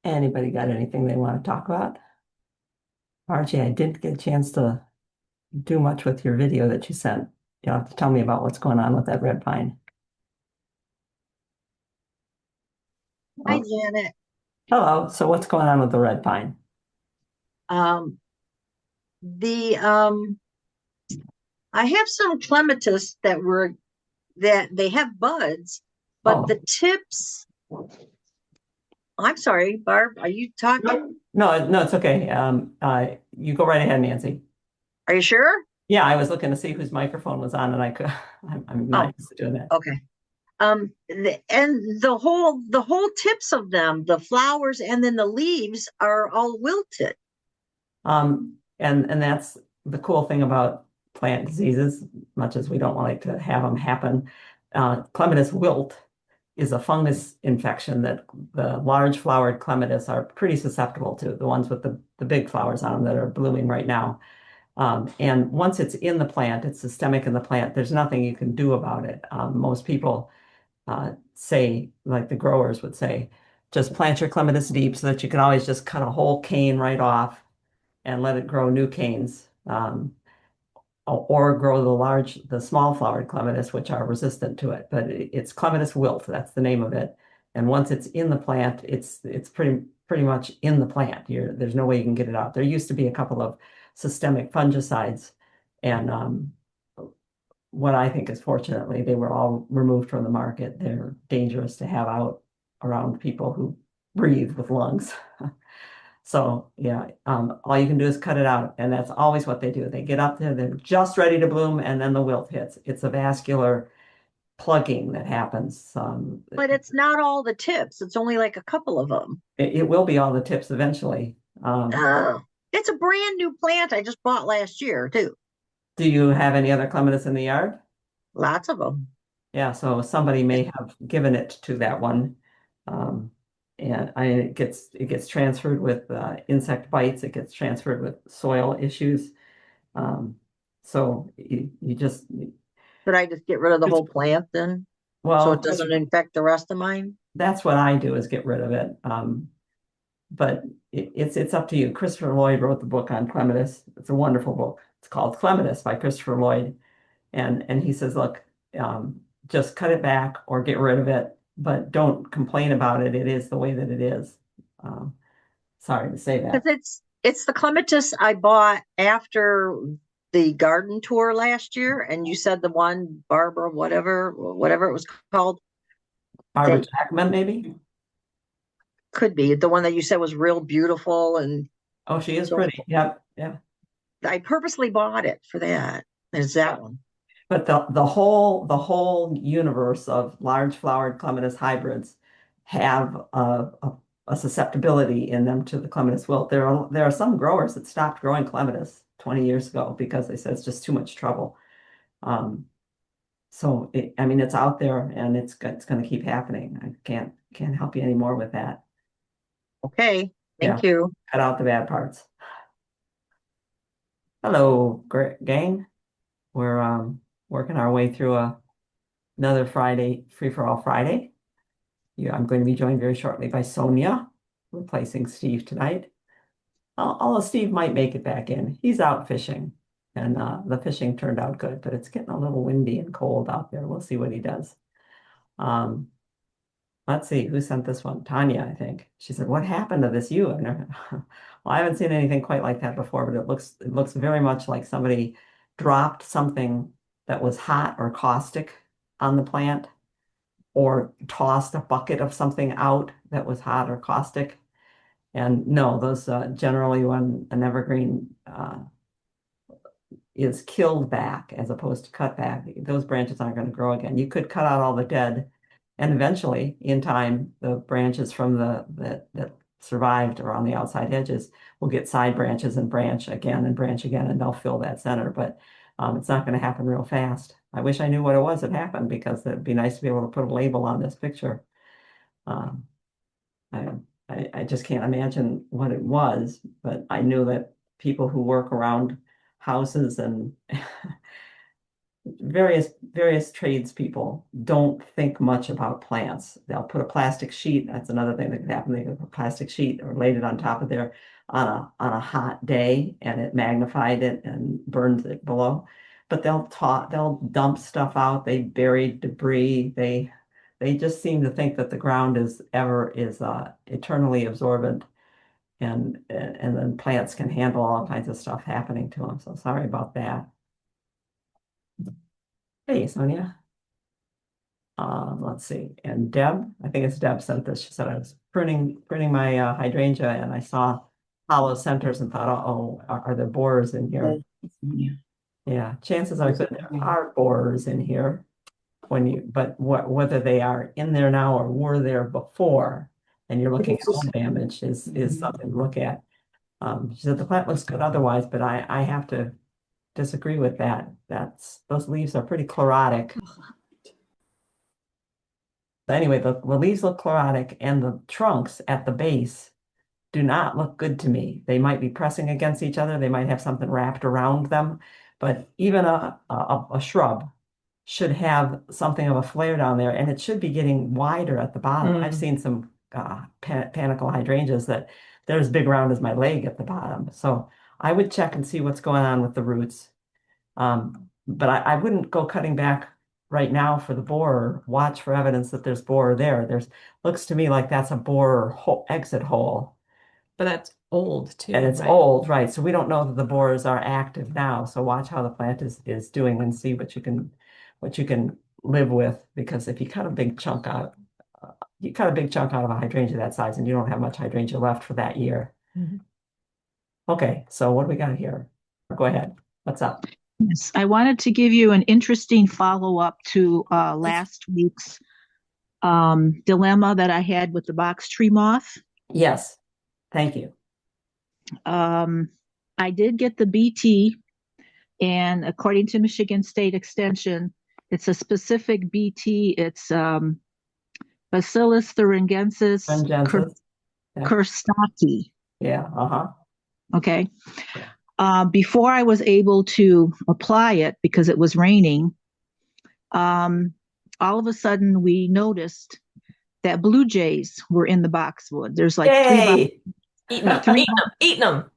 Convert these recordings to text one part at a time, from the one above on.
Anybody got anything they want to talk about? Archie, I didn't get a chance to do much with your video that you sent. You'll have to tell me about what's going on with that red pine. Hi, Oh, Janet. hello. So what's going on with the red pine? Um, the I have some clematis that they have buds, but Oh, the tips. I'm sorry, Barb. Are you talking? no, it's okay. You go right ahead, Nancy. Are you sure? Yeah, I was looking to see whose microphone was on, and I could. I'm Oh, not used to doing that. okay. And the whole tips of them, the flowers and then the leaves are all wilted. And that's the cool thing about plant diseases, much as we don't like to have them happen. Clematis wilt is a fungus infection that the large flowered clematis are pretty susceptible to, the ones with the big flowers on them that are blooming right now. And once it's in the plant, it's systemic in the plant, there's nothing you can do about it. Most people say, like the growers would say, just plant your clematis deep so that you can always just cut a whole cane right off and let it grow new canes, or grow the small flowered clematis, which are resistant to it. But it's clematis wilt, that's the name of it. And once it's in the plant, it's pretty much in the plant. There's no way you can get it out. There used to be a couple of systemic fungicides, and what I think is fortunately they were all removed from the market. They're dangerous to have out around people who breathe with lungs. So yeah, all you can do is cut it out, and that's always what they do. They get up there, they're just ready to bloom, and then the wilt hits. It's a vascular plugging that happens. But it's not all the tips. It's only like a couple of them. It will be all the tips eventually. Oh, it's a brand new plant I just bought last year too. Do you have any other clematis in the yard? Lots of them. Yeah, so somebody may have given it to that one. Um, it gets transferred with insect bites. It gets transferred with soil issues. Um, so you just Should I just get rid of the whole plant then, so well, it doesn't infect the rest of mine? that's what I do is get rid of it. But it's up to you. Christopher Lloyd wrote the book on clematis. It's a wonderful book. It's called Clematis by Christopher Lloyd, and he says, look, just cut it back or get rid of it, but don't complain about it. It is the way that it is. Um, Sorry to say Because that. it's the clematis I bought after the garden tour last year, and you said the one Barbara, whatever it was called, Barbara that Jackman, maybe? could be the one that you said was real beautiful, and Oh, she is so pretty. Yep, yeah. I purposely bought it for that. There's that one. But the whole universe of large flowered clematis hybrids have a susceptibility in them to the clematis wilt. There are some growers that stopped growing clematis 20 years ago because they said it's just too much trouble. Um, I mean, it's out there and it's going to keep happening. I can't help you anymore with that. Okay, Yeah, thank you. cut out the bad parts. Hello, gang. We're working our way through another Friday, Free for All Friday. I'm going to be joined very shortly by Sonia, replacing Steve tonight. Although Steve might make it back in. He's out fishing, and the fishing turned out good, but it's getting a little windy and cold out there. We'll see what he does. Um, let's see, who sent this one? Tanya, I think. She said, "What happened to this you?" I've never, well, I haven't seen anything quite like that before, but it looks very much like somebody dropped something that was hot or caustic on the plant, or tossed a bucket of something out that was hot or caustic. And no, those generally when an evergreen is killed back as opposed to cut back, those branches aren't going to grow again. You could cut out all the dead, and eventually, in time, the branches from that survived around the outside edges will get side branches and branch again, and they'll fill that center. But it's not going to happen real fast. I wish I knew what it was that happened because it'd be nice to be able to put a label on this picture. Um, I, I just can't imagine what it was, but I knew that people who work around houses and various various tradespeople don't think much about plants. They'll put a plastic sheet. That's another thing that could happen. They could put a plastic sheet or laid it on top of there on a hot day, and it magnified it and burned it below. But they'll dump stuff out. They bury debris. They just seem to think that the ground is eternally absorbent, and then plants can handle all kinds of stuff happening to them. So sorry about that. Hey, Sonia. Let's see. And Deb, I think it's Deb sent this. She said I was pruning my hydrangea, and I saw hollow centers and thought, oh, are there borers in here? Yeah, chances are that there are borers in here but whether they are in there now or were there before, and you're looking at mold damage is something to look at. She said the plant looks good otherwise, but I have to disagree with that. Those leaves are pretty chlorotic. But anyway, the leaves look chlorotic, and the trunks at the base do not look good to me. They might be pressing against each other. They might have something wrapped around them, but even a shrub should have something of a flare down there, and it should be getting wider at the bottom. I've seen some panicle hydrangeas that they're as big around as my leg at the bottom. So I would check and see what's going on with the roots. But I wouldn't go cutting back right now for the borer. Watch for evidence that there's borer there. Looks to me like that's a borer exit hole. But that's old too. And it's right? old, right? So we don't know that the borers are active now. So watch how the plant is doing and see what you can live with. Because if you cut a big chunk out, of a hydrangea that size, and you don't have much hydrangea left for that year. Mhm. Okay, so what do we got here? Go ahead. What's up? Yes, I wanted to give you an interesting follow-up to last week's dilemma that I had with the box tree moth. Yes, thank you. I did get the BT, and according to Michigan State Extension, it's a specific BT. It's Bacillus thuringiensis kerstaki. Yeah, Okay. Before I was able to apply it because it was raining, all of a sudden we noticed that blue jays were in the boxwood. There's like Eating them.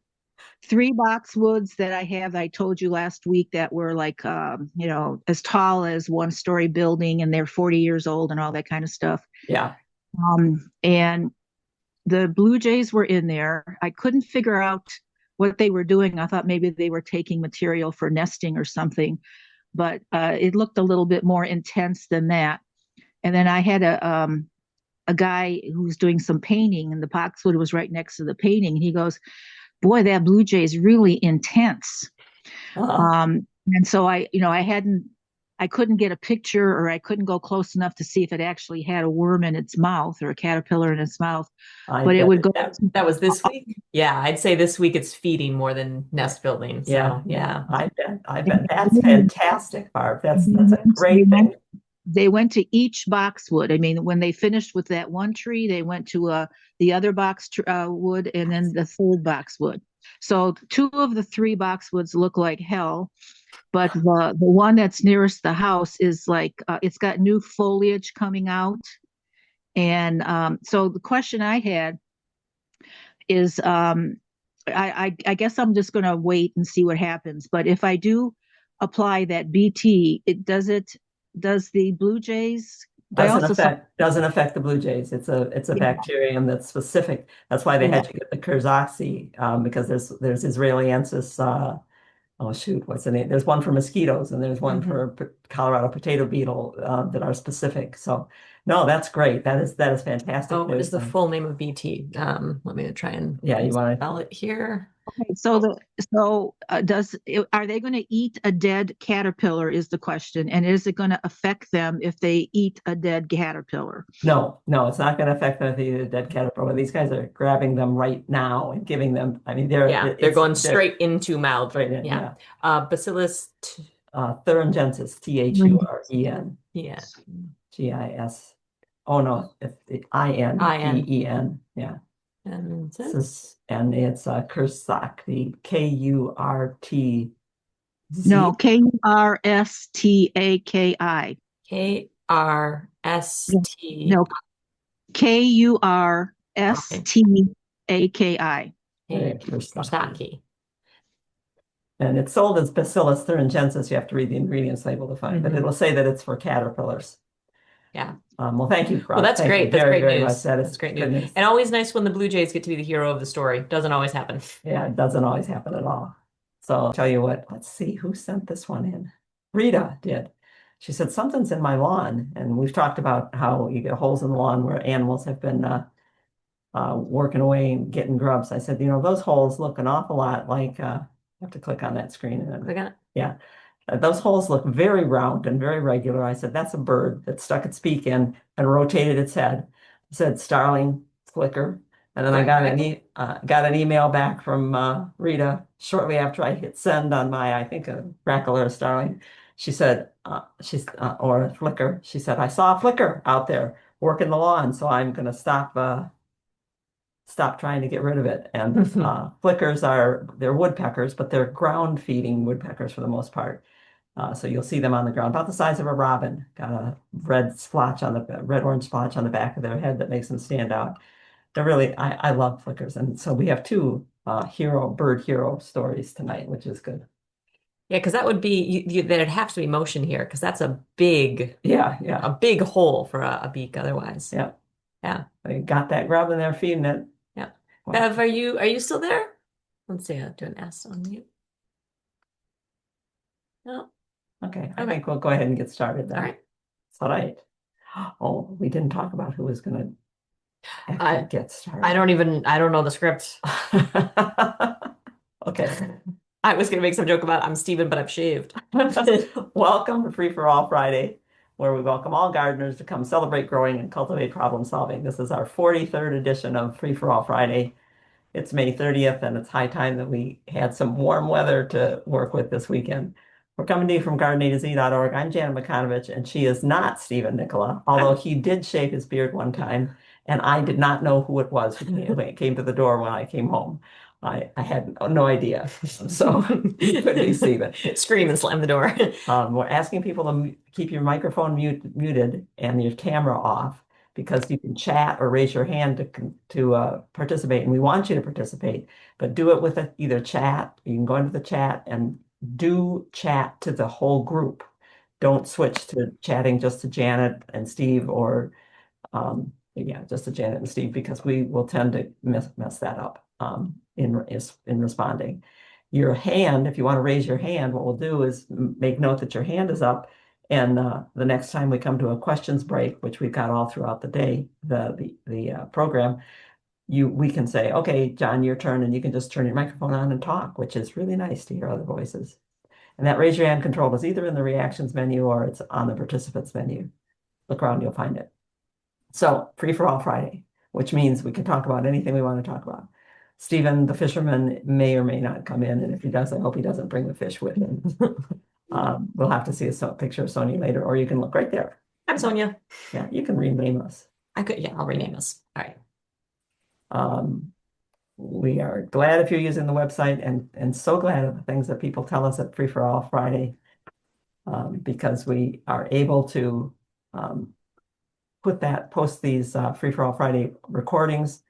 3 boxwoods that I have. I told you last week that were like, as tall as 1-story building, and they're 40 years old and all that kind of stuff. Yeah. And the blue jays were in there. I couldn't figure out what they were doing. I thought maybe they were taking material for nesting or something, but it looked a little bit more intense than that. And then I had a guy who was doing some painting, and the boxwood was right next to the painting. And he goes, "Boy, that blue jay is really intense." And so I couldn't get a picture, or I couldn't go close enough to see if it actually had a worm in its mouth or a caterpillar in its mouth. But it would go. That was this week. Yeah, I'd say this week it's feeding more than nest building. So, yeah. I bet that's fantastic, Barb. That's a great thing. They went to each boxwood. I mean, when they finished with that one tree, they went to the other boxwood, and then the third boxwood. So 2 of the 3 boxwoods look like hell, but the one that's nearest the house is like it's got new foliage coming out. And so the question I had is, I guess I'm just going to wait and see what happens. But if I do apply that BT, does the blue jays doesn't affect the blue jays. It's a bacterium that's specific. That's why they had to get the Kerzoxy, because there's Israeliensis. Oh shoot, what's the name? There's one for mosquitoes, and there's one for Colorado potato beetle that are specific. So no, that's great. That is fantastic. Oh, what is the full name of BT? Let me try and you want to spell it here. Okay, are they going to eat a dead caterpillar is the question, and is it going to affect them if they eat a dead caterpillar? No, it's not going to affect them if they eat a dead caterpillar. These guys are grabbing them right now and giving them. I mean, they're going straight into mouth. Right in, yeah. Bacillus thuringiensis, THUREN. Yeah. GIS. Oh no, it's INDEN. Yeah. And it's Kursak, the KURT No, Z Kurstaki. Krsti. No, Kurstaki. Kirstaki. And it's sold as Bacillus thuringiensis. You have to read the ingredients label to find, but Mhm. it'll say that it's for caterpillars. Yeah. Well, thank you, Well, Rob. that's Thank you great. That's very, great very news. much. That is That's great good news. news. And always nice when the Blue Jays get to be the hero of the story. Doesn't always happen. Yeah, it doesn't always happen at all. So I'll tell you what, let's see who sent this one in. Rita did. She said, something's in my lawn. And we've talked about how you get holes in the lawn where animals have been working away and getting grubs. I said, those holes look an awful lot like, you have to click on that screen. And Click on it. yeah, those holes look very round and very regular. I said, that's a bird that stuck its beak in and rotated its head. I said, starling, flicker. And then I got an email back from Rita shortly after I hit send on my, I think, a grackle or a starling. She said, or a flicker. She said, I saw a flicker out there working the lawn, so I'm going to stop trying to get rid of it. And flickers they're woodpeckers, but they're ground feeding woodpeckers for the most part. So you'll see them on the ground, about the size of a robin. Got a red orange splotch on the back of their head that makes them stand out. They're really, I love flickers. And so we have two bird hero stories tonight, which is good. Yeah, because that would be there'd have to be motion here because that's a big hole for a beak otherwise. Yeah. Yeah. They got that grub and they're feeding it. Yeah. Wow. Bev, are you still there? Let's see. I'll do an S on mute. No. Okay. I think we'll go ahead and get started then. All right. All right. Oh, we didn't talk about who was going to actually get started. I don't know the script. Okay. I was going to make some joke about I'm Steven, but I'm shaved. Welcome to Free for All Friday, where we welcome all gardeners to come celebrate growing and cultivate problem solving. This is our 43rd edition of Free for All Friday. It's May 30th, and it's high time that we had some warm weather to work with this weekend. We're coming to you from gardenataz.org. I'm Janet McConovich, and she is not Stephen Nicola, although he did shave his beard one time, and I did not know who it was who came to the door when I came home. I had no idea. So it could be Stephen. Scream and slam the door. We're asking people to keep your microphone muted and your camera off because you can chat or raise your hand to participate. And we want you to participate, but do it with either chat. You can go into the chat and do chat to the whole group. Don't switch to chatting just to Janet and Steve or just to Janet and Steve, because we will tend to mess that up in responding. Your hand, if you want to raise your hand, what we'll do is make note that your hand is up. And the next time we come to a questions break, which we've got all throughout the day, the program, we can say, okay, John, your turn, and you can just turn your microphone on and talk, which is really nice to hear other voices. And that raise your hand control is either in the reactions menu or it's on the participants menu. Look around, you'll find it. So Free for All Friday, which means we can talk about anything we want to talk about. Stephen, the fisherman, may or may not come in, and if he does, I hope he doesn't bring the fish with him. We'll have to see a picture of Sonia later, or you can look right there. I'm Sonia. Yeah, you can rename us. I'll rename us. All right. We are glad if you're using the website and so glad of the things that people tell us at Free for All Friday, because we are able to post these Free for All Friday recordings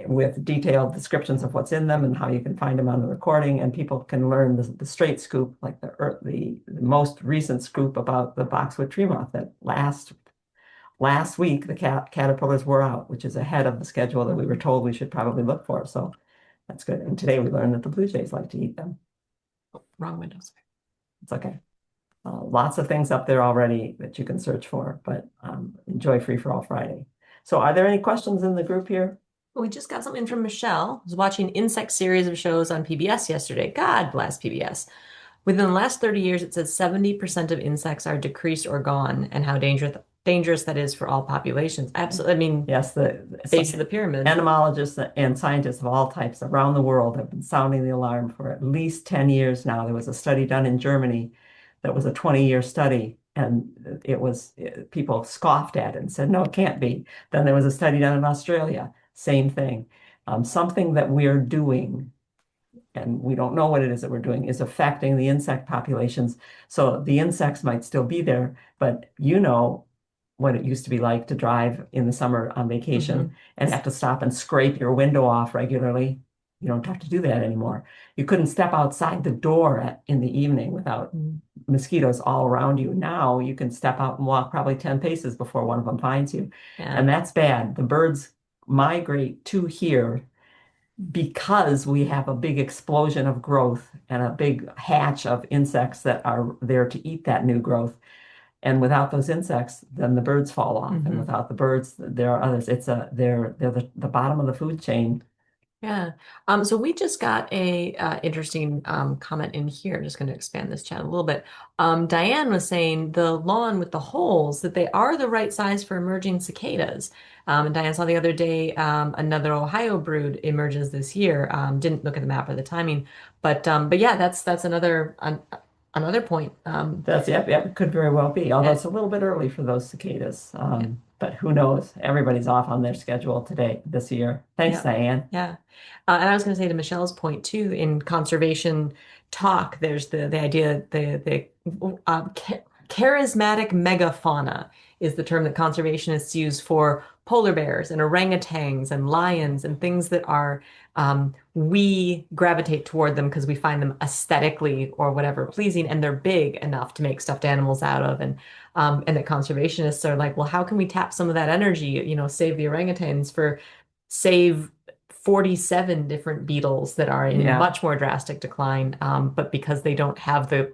with detailed descriptions of what's in them and how you can find them on the recording, and people can learn the straight scoop, like the most recent scoop about the boxwood tree moth that last week the caterpillars were out, which is ahead of the schedule that we were told we should probably look for. So that's good. And today we learned that the blue jays like to eat them. Oh, wrong windows. It's okay. Lots of things up there already that you can search for, but enjoy Free for All Friday. So are there any questions in the group here? Well, we just got something from Michelle. I was watching insect series of shows on PBS yesterday. God bless PBS. Within the last 30 years, it says 70% of insects are decreased or gone, and how dangerous that is for all populations. Absolutely. I mean, yes, the base of the pyramid. Entomologists and scientists of all types around the world have been sounding the alarm for at least 10 years now. There was a study done in Germany that was a 20-year study, and people scoffed at it and said, no, it can't be. Then there was a study done in Australia, same thing. Something that we're doing and we don't know what it is that we're doing, is affecting the insect populations. So the insects might still be there, but you know what it used to be like to drive in the summer on vacation and have to stop and scrape your window off regularly. You don't have to do that anymore. You couldn't step outside the door in the evening without mosquitoes all around you. Now you can step out and walk probably 10 paces before one of them finds you. Yeah. And that's bad. The birds migrate to here because we have a big explosion of growth and a big hatch of insects that are there to eat that new growth. And without those insects, then the birds fall off. And without the birds, there are others. They're the bottom of the food chain. Yeah. So we just got a interesting comment in here. I'm just going to expand this chat a little bit. Diane was saying the lawn with the holes, that they are the right size for emerging cicadas. And Diane saw the other day another Ohio brood emerges this year. Didn't look at the map or the timing, but yeah, that's another point. That's yep, it could very well be. Although and- it's a little bit early for those cicadas. But who knows? Everybody's off on their schedule this year. Thanks, Yeah. Diane. Yeah. And I was going to say to Michelle's point too, in conservation talk, there's the idea, the charismatic megafauna is the term that conservationists use for polar bears and orangutans and lions and things that are, we gravitate toward them because we find them aesthetically or whatever pleasing, and they're big enough to make stuffed animals out of. And that conservationists are like, well, how can we tap some of that energy, save the orangutans for save 47 different beetles that are in Yeah. much more drastic decline, but because they don't have the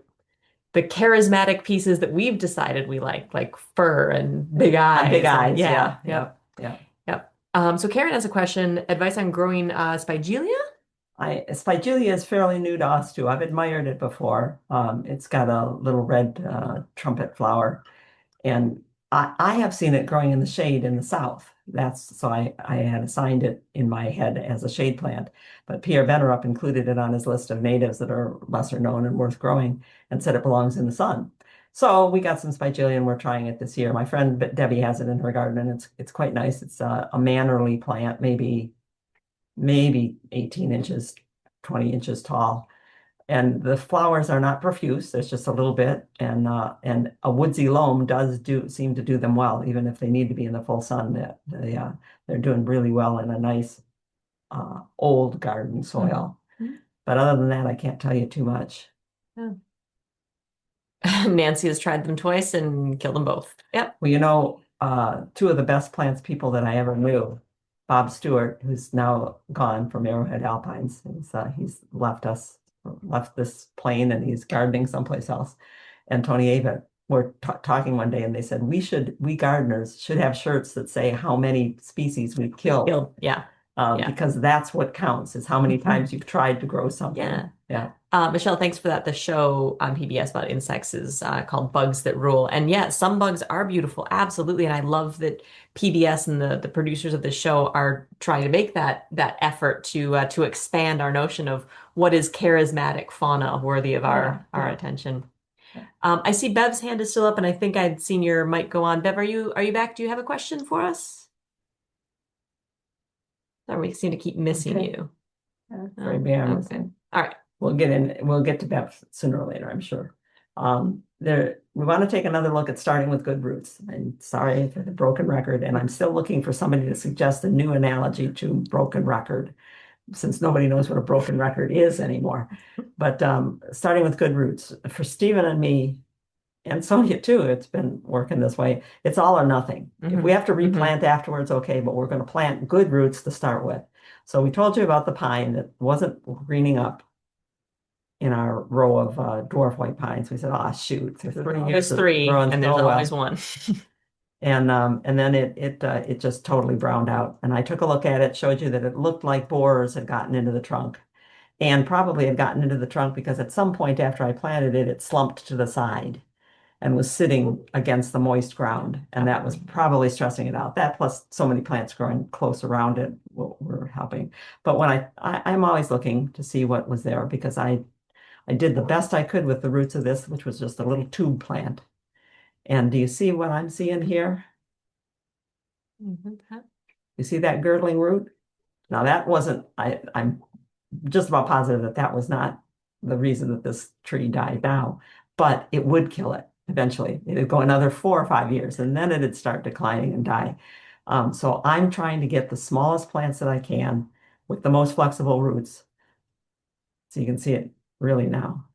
charismatic pieces that we've decided we like fur and big eyes. Big and- eyes. yeah, Yeah. yep. So Karen has a question, advice on growing spigelia? Spigelia is fairly new to us too. I've admired it before. It's got a little red trumpet flower, and I have seen it growing in the shade in the south. I had assigned it in my head as a shade plant, but Pierre Benerup included it on his list of natives that are lesser known and worth growing, and said it belongs in the sun. So we got some spigelia and we're trying it this year. My friend Debbie has it in her garden, and it's quite nice. It's a mannerly plant, maybe 18 inches, 20 inches tall. And the flowers are not profuse. There's just a little bit, and a woodsy loam does seem to do them well, even if they need to be in the full sun. They're doing really well in a nice old garden soil. But other than that, I can't tell you too much. Yeah. Nancy has tried them twice and killed them both. Yep. Well, two of the best plants people that I ever knew, Bob Stewart, who's now gone from Arrowhead Alpines, he's left this plane and he's gardening someplace else. And Tony Avett were talking one day, and they said we gardeners should have shirts that say how many species we've killed. Yeah. Because that's what counts, is how many times you've tried to grow something. Yeah. Michelle, thanks for that. The show on PBS about insects is called Bugs That Rule. And yeah, some bugs are beautiful. Absolutely. And I love that PBS and the producers of the show are trying to make that effort to expand our notion of what is charismatic fauna worthy of our attention. I see Bev's hand is still up, and I think I'd seen your mic go on. Bev, are you back? Do you have a question for us? Or we seem to keep missing you. Very bad. Okay. All right. We'll get to Beth sooner or later, I'm sure. We want to take another look at starting with good roots. I'm sorry for the broken record, and I'm still looking for somebody to suggest a new analogy to broken record, since nobody knows what a broken record is anymore. But starting with good roots, for Stephen and me, and Sonia too, it's been working this way. It's all or nothing. If we have to replant afterwards, okay, but we're going to plant good roots to start with. So we told you about the pine that wasn't greening up in our row of dwarf white pines. We said, "Oh shoot, There's three, and there's always one." And then it just totally browned out. And I took a look at it, showed you that it looked like borers had gotten into the trunk, and probably had gotten into the trunk because at some point after I planted it, it slumped to the side and was sitting against the moist ground, and that was probably stressing it out. That plus so many plants growing close around it were helping. But when I'm always looking to see what was there, because I did the best I could with the roots of this, which was just a little tube plant. And do you see what I'm seeing here? You see that girdling root? Now that wasn't, I'm just about positive that that was not the reason that this tree died now, but it would kill it eventually. It'd go another 4 or 5 years and then it'd start declining and die. So I'm trying to get the smallest plants that I can with the most flexible roots. So you can see it really now.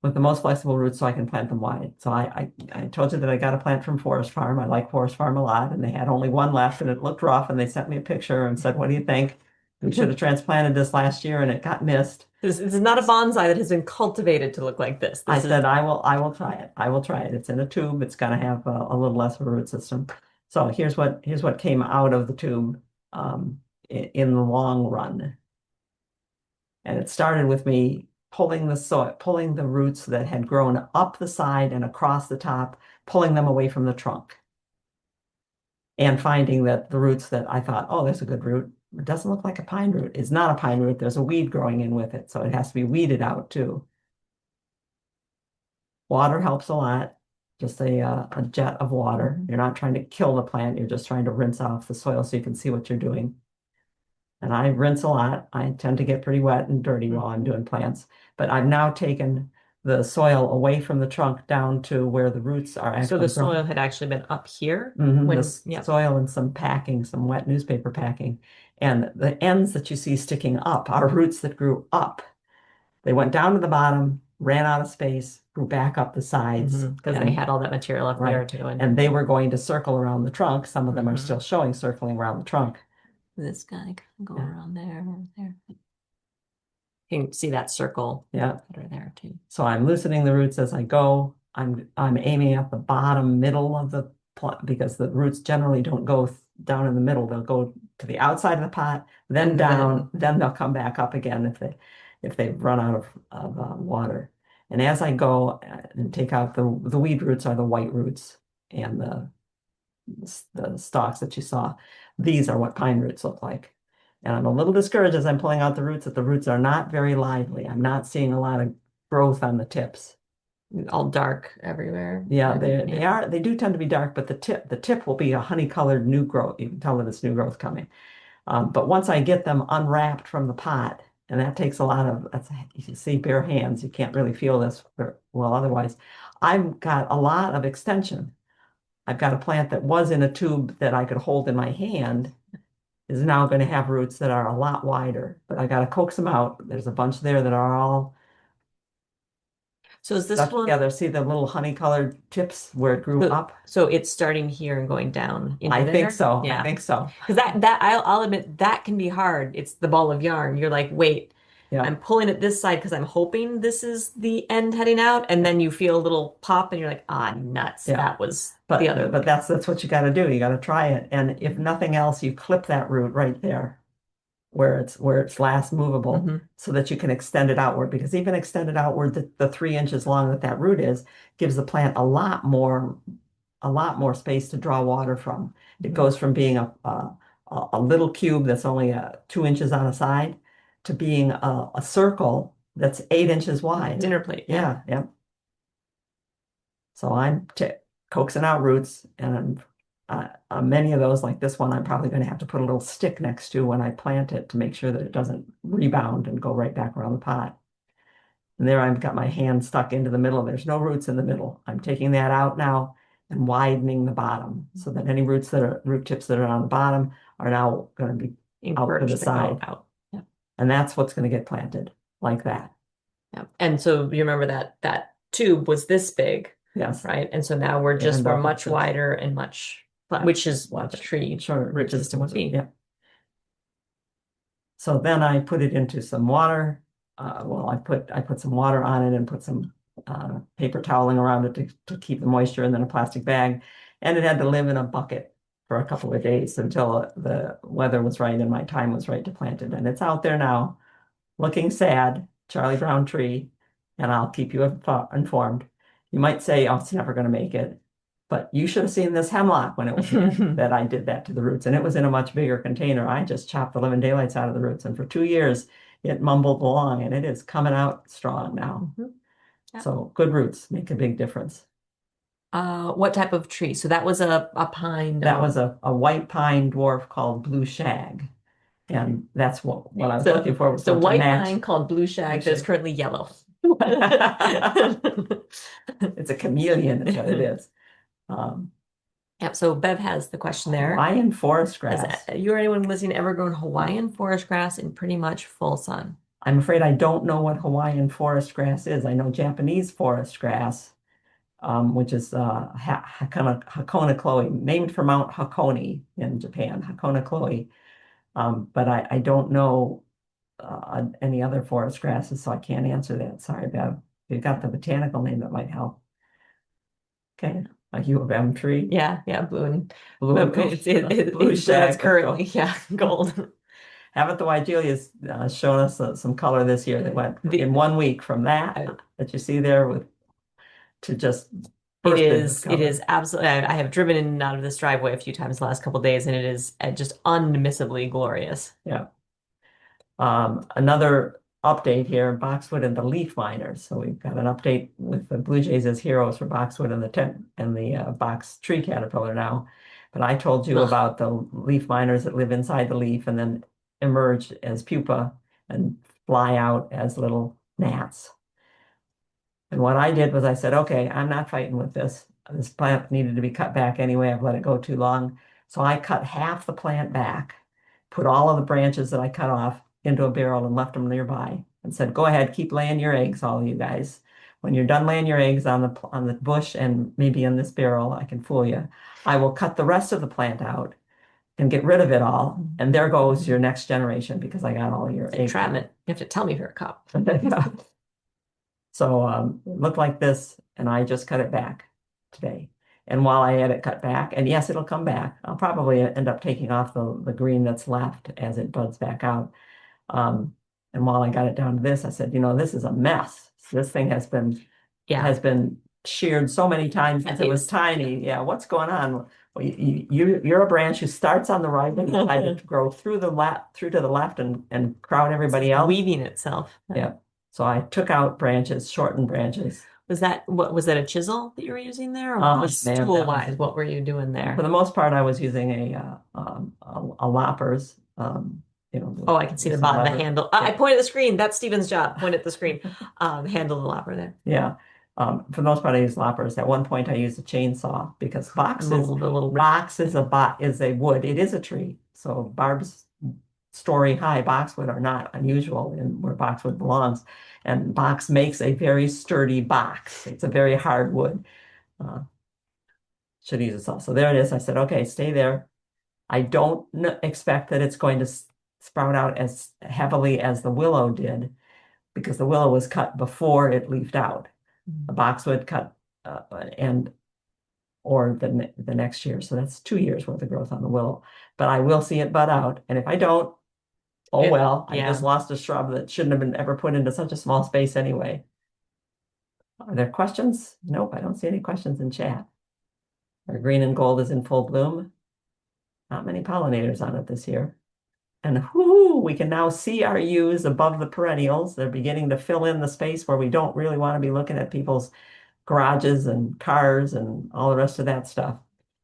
With the most flexible roots so I can plant them wide. So I told you that I got a plant from Forest Farm. I like Forest Farm a lot, and they had only one left and it looked rough, and they sent me a picture and said, "What do you think? We should have transplanted this last year and it got missed." This is not a bonsai that has been cultivated to look like this. I This is said, I will try it. I will try it. It's in a tube. It's gonna have a little less of a root system. So here's what came out of the tube in the long run. And it started with me pulling the soil, pulling the roots that had grown up the side and across the top, pulling them away from the trunk. And finding that the roots that I thought, oh, there's a good root, it doesn't look like a pine root. It's not a pine root. There's a weed growing in with it. So it has to be weeded out too. Water helps a lot. Just a jet of water. You're not trying to kill the plant. You're just trying to rinse off the soil so you can see what you're doing. And I rinse a lot. I tend to get pretty wet and dirty while I'm doing plants. But I've now taken the soil away from the trunk down to where the roots are so actually the growing. soil had actually been up here Mhm, when the yeah. soil and some packing, some wet newspaper packing. And the ends that you see sticking up are roots that grew up. They went down to the bottom, ran out of space, grew back up the sides. Because they and- had all that material up Right. there too. And they were going to circle around the trunk. Some of them are Mhm. still showing circling around the trunk. This guy can go Yeah. around there. You can see that circle Yeah. that are there too. So I'm loosening the roots as I go. I'm aiming at the bottom middle of the plant because the roots generally don't go down in the middle. They'll go to the outside of the pot, then And down, then they'll come back up again if they run out of water. And as I go and take out the weed roots are the white roots and the stalks that you saw. These are what pine roots look like. And I'm a little discouraged as I'm pulling out the roots that the roots are not very lively. I'm not seeing a lot of growth on the tips. all dark everywhere. Yeah, they do tend to be dark, but the tip will be a honey-colored new growth. You can tell that it's new growth coming. But once I get them unwrapped from the pot, and that takes a lot of, you can see bare hands, you can't really feel this well otherwise. I've got a lot of extension. I've got a plant that was in a tube that I could hold in my hand is now going to have roots that are a lot wider, but I got to coax them out. There's a bunch there that are all So is this stuck one? together. See the little honey-colored tips where it grew So, up? so it's starting here and going down into I there? think so. Yeah. I think so. Because I'll admit that can be hard. It's the ball of yarn. You're like, wait, Yeah. I'm pulling it this side because I'm hoping this is the end heading out, and then you feel a little pop, and you're like, ah, nuts. Yeah. That was But the other. but that's what you got to do. You got to try it. And if nothing else, you clip that root right there where it's last movable Mhm. so that you can extend it outward. Because even extended outward, the 3 inches long that root is gives the plant a lot more space to draw water from. It Mhm. goes from being a little cube that's only 2 inches on a side to being a circle that's 8 inches wide. Dinner plate. Yeah, yeah. So I'm coaxing out roots, and many of those, like this one, I'm probably going to have to put a little stick next to when I plant it to make sure that it doesn't rebound and go right back around the pot. And there I've got my hand stuck into the middle. There's no roots in the middle. I'm taking that out now and widening the bottom so that any root tips that are on the bottom are now going to be out to the Encouraged to go side. out. Yeah. And that's what's going to get planted like that. Yeah. And so you remember that tube was this big, Yes. right? And so now we're And we're up much to- wider and much, which is what the tree Sure, root system would be. Yeah. So then I put it into some water. Well, I put some water on it and put some paper toweling around it to keep the moisture, and then a plastic bag. And it had to live in a bucket for a couple of days until the weather was right and my time was right to plant it. And it's out there now, looking sad, Charlie Brown tree, and I'll keep you informed. You might say, oh, it's never going to make it. But you should have seen this hemlock when it was that I did that to the roots. And it was in a much bigger container. I just chopped the living daylights out of the roots. And for 2 years, it mumbled along, and it is coming out strong now. Mhm. Yeah. So good roots make a big difference. What type of tree? So that was a pine. That was a white pine dwarf called blue shag. And that's what I was So- looking for. It's a to white match. pine called blue shag Blue that's shag. currently yellow. It's a chameleon is what it is. Yep. So Bev has the question there. Hawaiian forest Has grass. you or anyone listening ever grown Hawaiian forest grass in pretty much full sun? I'm afraid I don't know what Hawaiian forest grass is. I know Japanese forest grass, which is Hakona Chloe, named for Mount Hakone in Japan, Hakona Chloe. But I don't know any other forest grasses, so I can't answer that. Sorry, Bev. If you've got the botanical name, that might help. Okay, a U of M tree. Yeah, blue and Blue and gold. Blue it's shag. currently gold. Haven't the Wygelia's shown us some color this year that went in 1 week from that you see there to just It bursting with is color. absolutely. I have driven in and out of this driveway a few times the last couple of days, and it is just unmissably glorious. Yeah. Another update here, boxwood and the leaf miners. So we've got an update with the blue jays as heroes for boxwood and the box tree caterpillar now. But I told you about the leaf miners that live inside the leaf and then emerge as pupa and fly out as little gnats. And what I did was I said, okay, I'm not fighting with this. This plant needed to be cut back anyway. I've let it go too long. So I cut half the plant back, put all of the branches that I cut off into a barrel and left them nearby and said, go ahead, keep laying your eggs, all you guys. When you're done laying your eggs on the bush and maybe in this barrel, I can fool you. I will cut the rest of the plant out and get rid of it all. And there goes your next generation because I got all your eggs. Entrapment. You have to tell me if you're a cop. So it looked like this, and I just cut it back today. And while I had it cut back, and yes, it'll come back, I'll probably end up taking off the green that's left as it buds back out. And while I got it down to this, I said, this is a mess. This thing has been sheared so many times since it was tiny. Yeah, what's going on? Well, you're a branch who starts on the right and decides to grow through to the left and crowd everybody else. Weaving itself. Yeah. So I took out branches, shortened branches. Was that a chisel that you were using there, or was man, tool wise? What were you doing there? For the most part, I was using a loppers. Oh, I can see the bottom, the handle. I point at the screen. That's Steven's job. Point at the screen. Handle the lopper there. Yeah. For the most part, I use loppers. At one point, I used a chainsaw because box is a wood. It is a tree. So Barb's story-high boxwood are not unusual in where boxwood belongs. And box makes a very sturdy box. It's a very hard wood. Should use a saw. So there it is. I said, okay, stay there. I don't expect that it's going to sprout out as heavily as the willow did because the willow was cut before it leafed out. The boxwood cut or the next year. So that's 2 years worth of growth on the willow. But I will see it bud out. And if I don't, I just lost a shrub that shouldn't have been ever put into such a small space anyway. Are there questions? Nope, I don't see any questions in chat. Our green and gold is in full bloom. Not many pollinators on it this year. And we can now see our U's above the perennials. They're beginning to fill in the space where we don't really want to be looking at people's garages and cars and all the rest of that stuff.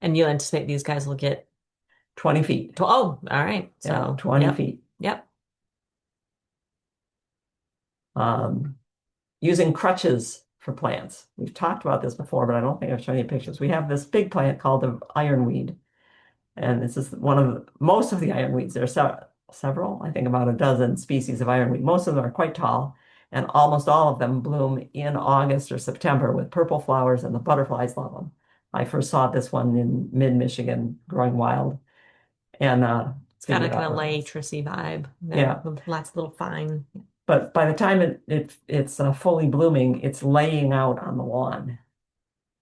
And you'll anticipate these guys will get 20 feet. Oh, all right. So yeah, 20 feet. Yep. Using crutches for plants. We've talked about this before, but I don't think I've shown you pictures. We have this big plant called the ironweed. And this is most of the ironweeds. There are several, I think about a dozen species of ironweed. Most of them are quite tall, and almost all of them bloom in August or September with purple flowers, and the butterflies love them. I first saw this one in mid-Michigan growing wild. And it's got a kind of latricy vibe. Yeah. Lots of little fine. But by the time it's fully blooming, it's laying out on the lawn.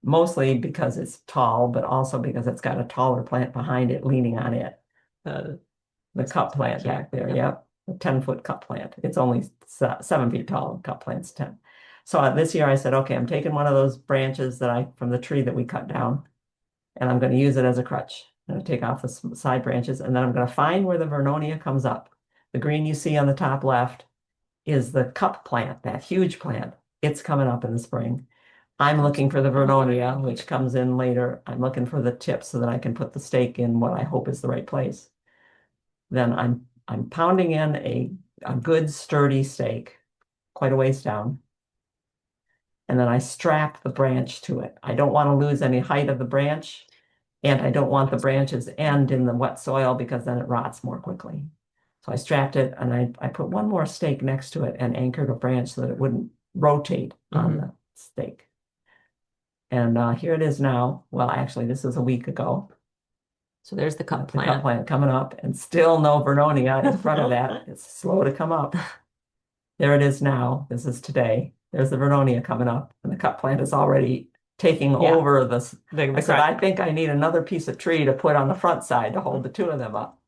Mostly because it's tall, but also because it's got a taller plant behind it leaning on it. The cup plant back there, yep. A 10-foot cup plant. It's only 7 feet tall, cup plant's 10. So this year I said, okay, I'm taking one of those branches from the tree that we cut down, and I'm going to use it as a crutch. I'm going to take off the side branches, and then I'm going to find where the Vernonia comes up. The green you see on the top left is the cup plant, that huge plant. It's coming up in the spring. I'm looking for the Vernonia, which comes in later. I'm looking for the tip so that I can put the stake in what I hope is the right place. Then I'm I'm pounding in a good sturdy stake, quite a ways down. And then I strap the branch to it. I don't want to lose any height of the branch, and I don't want the branches end in the wet soil because then it rots more quickly. So I strapped it, and I put one more stake next to it and anchored a branch so that it wouldn't rotate on the stake. And here it is now. Well, actually, this is a week ago. So there's the cup The cup plant. plant coming up, and still no Vernonia in front of that. It's slow to come up. There it is now. This is today. There's the Vernonia coming up, and the cup plant is already taking Yeah. over this. The I said, I think I need another piece of tree to put on the front side to hold the two of them up.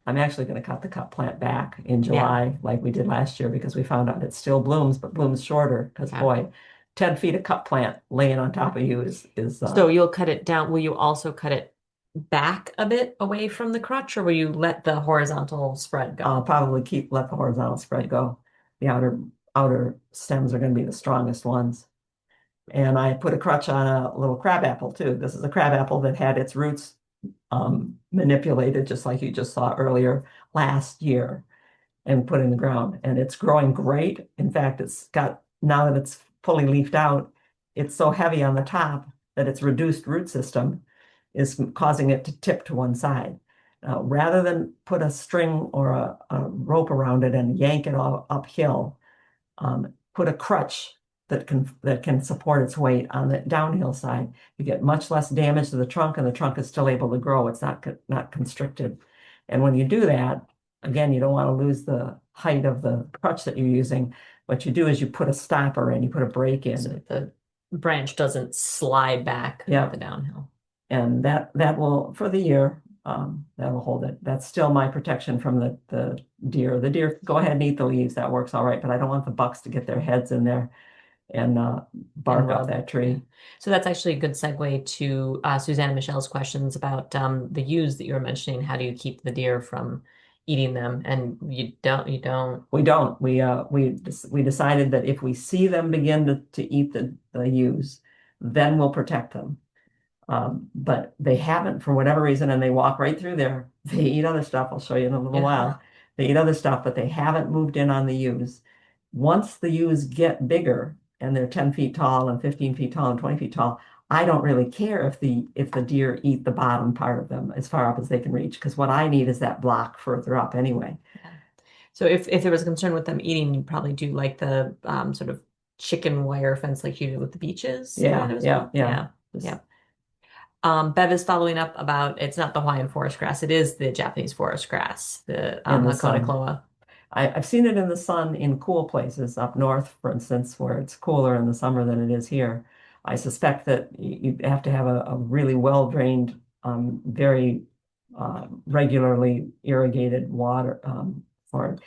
I'm actually going to cut the cup plant back in July, like we did last year, because we found out it still blooms, but blooms shorter. Because Yeah. boy, 10 feet of cup plant laying on top of you is So you'll cut it down. Will you also cut it back a bit away from the crutch, or will you let the horizontal spread I'll go? probably let the horizontal spread go. The outer stems are going to be the strongest ones. And I put a crutch on a little crabapple too. This is a crabapple that had its roots manipulated, just like you just saw earlier last year, and put in the ground. And it's growing great. In fact, now that it's fully leafed out, it's so heavy on the top that its reduced root system is causing it to tip to one side. Rather than put a string or a rope around it and yank it all uphill, put a crutch that can support its weight on the downhill side. You get much less damage to the trunk, and the trunk is still able to grow. It's not constricted. And when you do that, again, you don't want to lose the height of the crutch that you're using. What you do is you put a stopper in, you put a brake in. So the branch doesn't slide back Yeah. the downhill. And that will, for the year, that will hold it. That's still my protection from the deer. The deer go ahead and eat the leaves. That works all right, but I don't want the bucks to get their heads in there and bark up that tree. So that's actually a good segue to Suzanne and Michelle's questions about the ewes that you were mentioning. How do you keep the deer from eating them? And you don't. We don't. We decided that if we see them begin to eat the ewes, then we'll protect them. But they haven't for whatever reason, and they walk right through there. They eat other stuff. I'll show you in a little while. They eat other stuff, but they haven't moved in on the ewes. Once the ewes get bigger and they're 10 feet tall and 15 feet tall and 20 feet tall, I don't really care if the deer eat the bottom part of them as far up as they can reach, because what I need is that block further up anyway. Yeah. So if there was a concern with them eating, you'd probably do like the sort of chicken wire fence like you do with the beaches. Yeah. Bev is following up about, it's not the Hawaiian forest grass, it is the Japanese forest grass, the In the Hakona sun. Kloa. I've seen it in the sun in cool places up north, for instance, where it's cooler in the summer than it is here. I suspect that you have to have a really well-drained, very regularly irrigated water for it.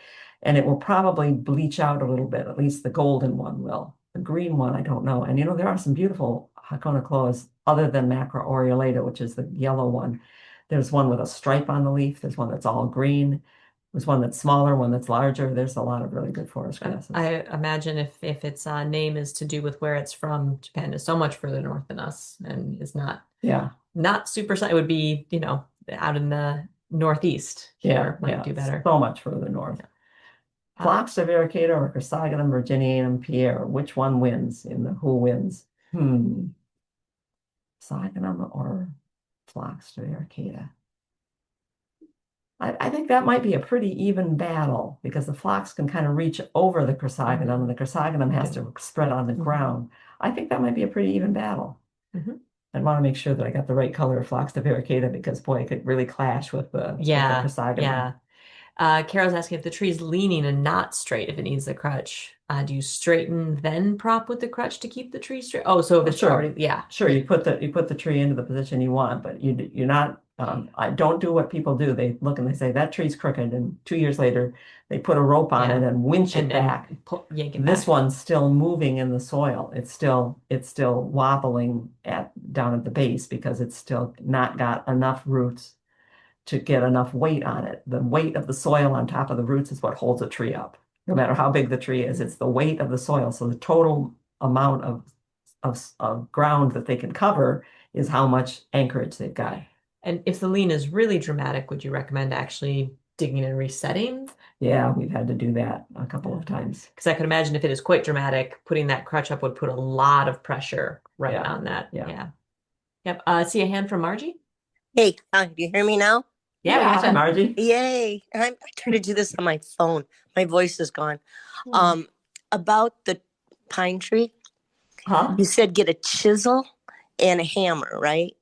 And it will probably bleach out a little bit, at least the golden one will. The green one, I don't know. And there are some beautiful Hakona Kloas other than Macra aureolata, which is the yellow one. There's one with a stripe on the leaf. There's one that's all green. There's one that's smaller, one that's larger. There's a lot of really good forest grasses. I imagine if its name is to do with where it's from, Japan is so much further north than us and is not super, it would be, out in the northeast here might do better. So much further north. Phlox divaricata or Chrysogonum virginianum Pierre, which one wins in the who wins? Chrysogonum or Phlox divaricata? I think that might be a pretty even battle because the phlox can kind of reach over the Chrysogonum and the Chrysogonum has to spread on the ground. I think that might be a pretty even battle. I want to make sure that I got the right color of Phlox divaricata because boy, it could really clash with the Chrysogonum. Carol's asking if the tree's leaning and not straight, if it needs the crutch. Do you straighten then prop with the crutch to keep the tree straight? Oh, so if it's already, sure. You put the tree into the position you want, but you're not. I don't do what people do. They look and they say that tree's crooked, and 2 years later they put a rope on it and winch it back. Yank it This back. one's still moving in the soil. It's still wobbling down at the base because it's still not got enough roots to get enough weight on it. The weight of the soil on top of the roots is what holds a tree up. No matter how big the tree is, it's the weight of the soil. So the total amount of ground that they can cover is how much anchorage they've got. And if the lean is really dramatic, would you recommend actually digging and resetting. Yeah, we've had to do that a couple of times. Because I could imagine if it is quite dramatic, putting that crutch up would put a lot of pressure right Yeah, on that. yeah. Yeah. Yep. See a hand from Margie? Hey, do you hear me now? Yeah, we Hi, gotcha. Margie. Yay. I tried to do this on my phone. My voice is gone. Hmm. About the pine tree, Huh? you said get a chisel and a hammer, right?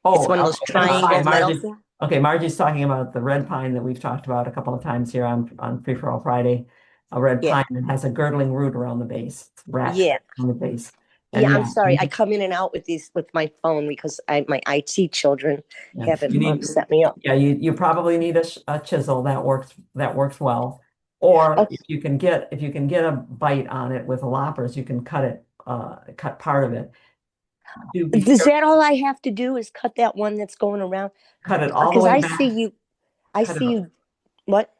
Oh, It's one of those okay, red triangle pine, metal Margie. things. Okay, Margie's talking about the red pine that we've talked about a couple of times here on Free for All Friday. A red Yeah. pine that has a girdling root around the base, it's wrapped Yeah. on the base. Yeah, And I'm yeah, sorry. I come in and out with these with my phone because my IT children yeah, haven't you need, set me up. yeah, you probably need a chisel that works well. Or Okay. if you can get a bite on it with a loppers, you can cut part of it. Do be Is careful, that all I have to do is cut that one that's going around? cut it all the Because way I back. see you, I Cut it see you, what?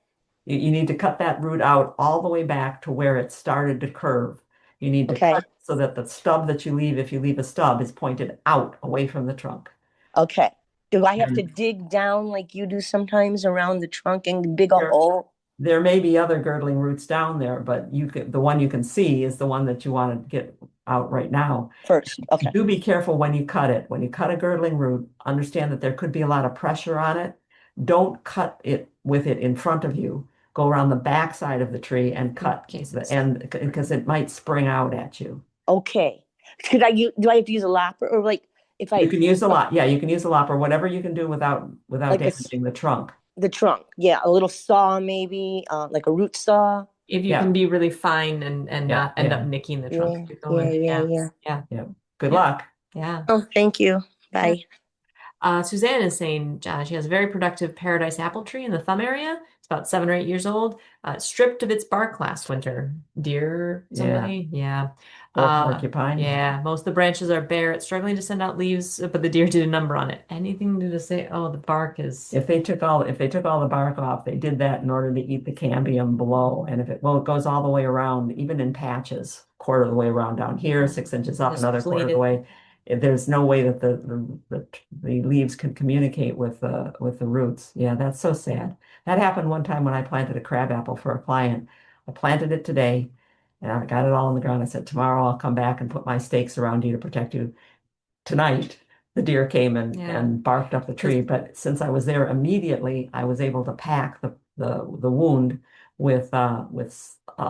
You need to cut that root out all the way back to where it started to curve. You need to cut Okay. it so that the stub that you leave, if you leave a stub, is pointed out away from the trunk. Okay. Do I have to And dig down like you do sometimes around the trunk and dig a there, hole? there may be other girdling roots down there, but the one you can see is the one that you want to get out right now. First? Okay. Do be careful when you cut it. When you cut a girdling root, understand that there could be a lot of pressure on it. Don't cut it with it in front of you. Go around the back side of the tree and cut case the it's- end because it might spring out at you. Okay. Do I have to use a lopper or like if You I can use a lot. Yeah, you can use a lopper, whatever you can do without like damaging the trunk. the trunk? Yeah, a little saw maybe, like a root saw. If you Yeah, can be really fine and yeah, not end yeah, up nicking the trunk Yeah, if you're yeah, going. yeah, Yeah. yeah. Yeah. yeah. Good Yeah. luck. Yeah. Oh, thank you. Bye. Suzanne is saying she has a very productive paradise apple tree in the thumb area. It's about 7 or 8 years old. Stripped of its bark last winter. Deer, Yeah. somebody? Yeah. Or porcupine. Yeah. Most of the branches are bare. It's struggling to send out leaves, but the deer did a number on it. Anything to say, oh, the bark is. If they took all the bark off, they did that in order to eat the cambium below. And it goes all the way around, even in patches, quarter of the way around down here, 6 inches up, Just another quarter of the plated. way. There's no way that the leaves can communicate with the roots. Yeah, that's so sad. That happened one time when I planted a crab apple for a client. I planted it today and I got it all in the ground. I said, tomorrow I'll come back and put my stakes around you to protect you. Tonight, the deer came Yeah. and barked up the tree. But since I was there immediately, I was able to pack the wound with a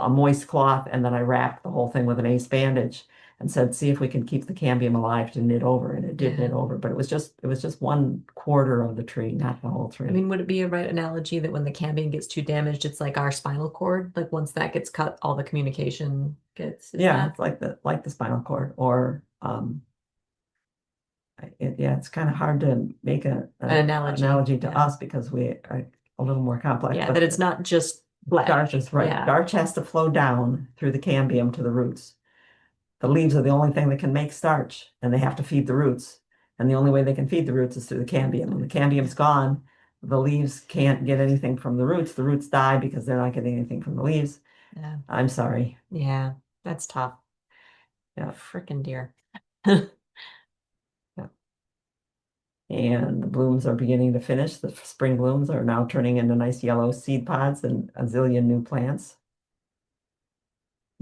moist cloth, and then I wrapped the whole thing with an ace bandage and said, "See if we can keep the cambium alive to knit over." And it did knit Yeah. over, but it was just 1/4 of the tree, not the whole tree. I mean, would it be a right analogy that when the cambium gets too damaged, it's like our spinal cord? Like once that gets cut, all the communication gets. Is Yeah, that- it's like the spinal cord, or it's kind of hard to make an analogy, to yeah. us because we are a little more complex. Yeah, but that it's not just flesh. starch is right. Yeah. Starch has to flow down through the cambium to the roots. The leaves are the only thing that can make starch, and they have to feed the roots. And the only way they can feed the roots is through the cambium. When the cambium's gone, the leaves can't get anything from the roots. The roots die because they're not getting anything from the leaves. Yeah. I'm sorry. Yeah, that's tough. Yeah. Frickin' deer. And the blooms are beginning to finish. The spring blooms are now turning into nice yellow seed pods and a zillion new plants.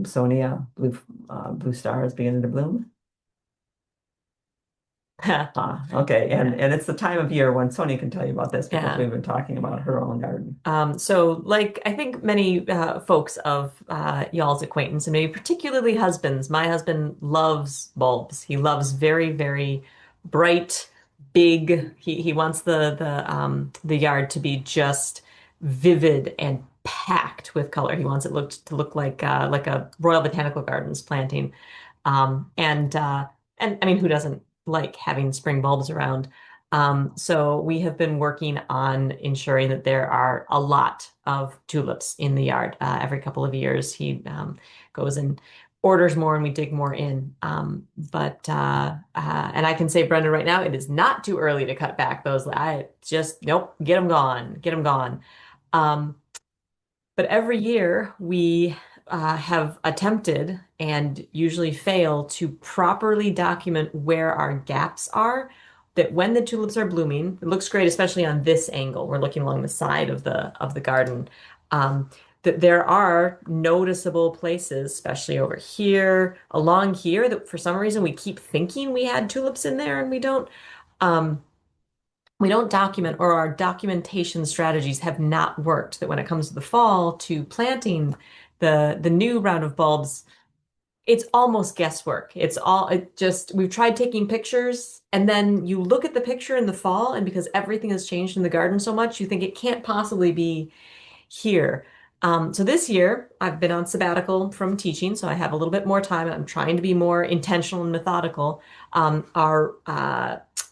Sonia, blue star is beginning to bloom. Okay, and it's the time of year when Sonia can tell you about this because Yeah. we've been talking about her own garden. So like I think many folks of y'all's acquaintance, and maybe particularly husbands, my husband loves bulbs. He loves very, very bright, big. He wants the yard to be just vivid and packed with color. He wants it to look like a Royal Botanical Gardens planting. And I mean, who doesn't like having spring bulbs around? So we have been working on ensuring that there are a lot of tulips in the yard. Every couple of years, he goes and orders more, and we dig more in. And I can say, Brenda, right now, it is not too early to cut back those. I just nope, get them gone, get them gone. But every year we have attempted and usually fail to properly document where our gaps are that when the tulips are blooming, it looks great, especially on this angle. We're looking along the side of the garden. Um, that there are noticeable places, especially over here, along here, that for some reason we keep thinking we had tulips in there and we don't. Um, we don't document, or our documentation strategies have not worked. That when it comes to the fall to planting the new round of bulbs, it's almost guesswork. It just, we've tried taking pictures and then you look at the picture in the fall, and because everything has changed in the garden so much, you think it can't possibly be here. So this year I've been on sabbatical from teaching, so I have a little bit more time. I'm trying to be more intentional and methodical. Our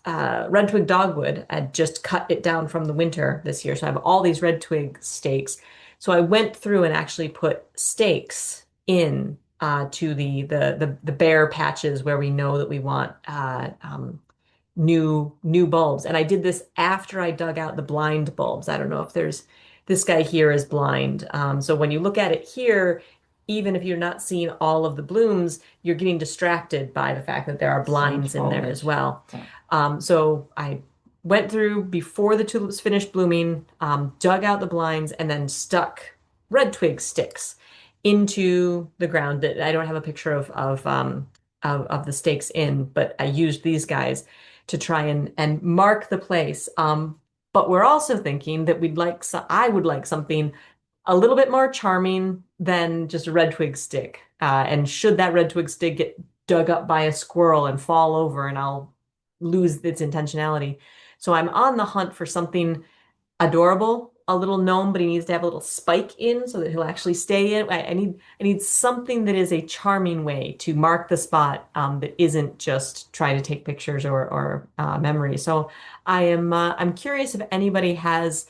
red twig dogwood, I just cut it down from the winter this year, so I have all these red twig stakes. So I went through and actually put stakes in to the bare patches where we know that we want new bulbs. And I did this after I dug out the blind bulbs. I don't know if there's this guy here is blind. So when you look at it here, even if you're not seeing all of the blooms, you're getting distracted by the fact that there are blinds in there as well. So I went through before the tulips finished blooming, dug out the blinds, and then stuck red twig sticks into the ground. That I don't have a picture of the stakes in, but I used these guys to try and mark the place. But we're also thinking that I would like something a little bit more charming than just a red twig stick. And should that red twig stick get dug up by a squirrel and fall over, and I'll lose its intentionality. So I'm on the hunt for something adorable, a little gnome, but he needs to have a little spike in so that he'll actually stay in. I need something that is a charming way to mark the spot, that isn't just try to take pictures or memory. So I'm curious if anybody has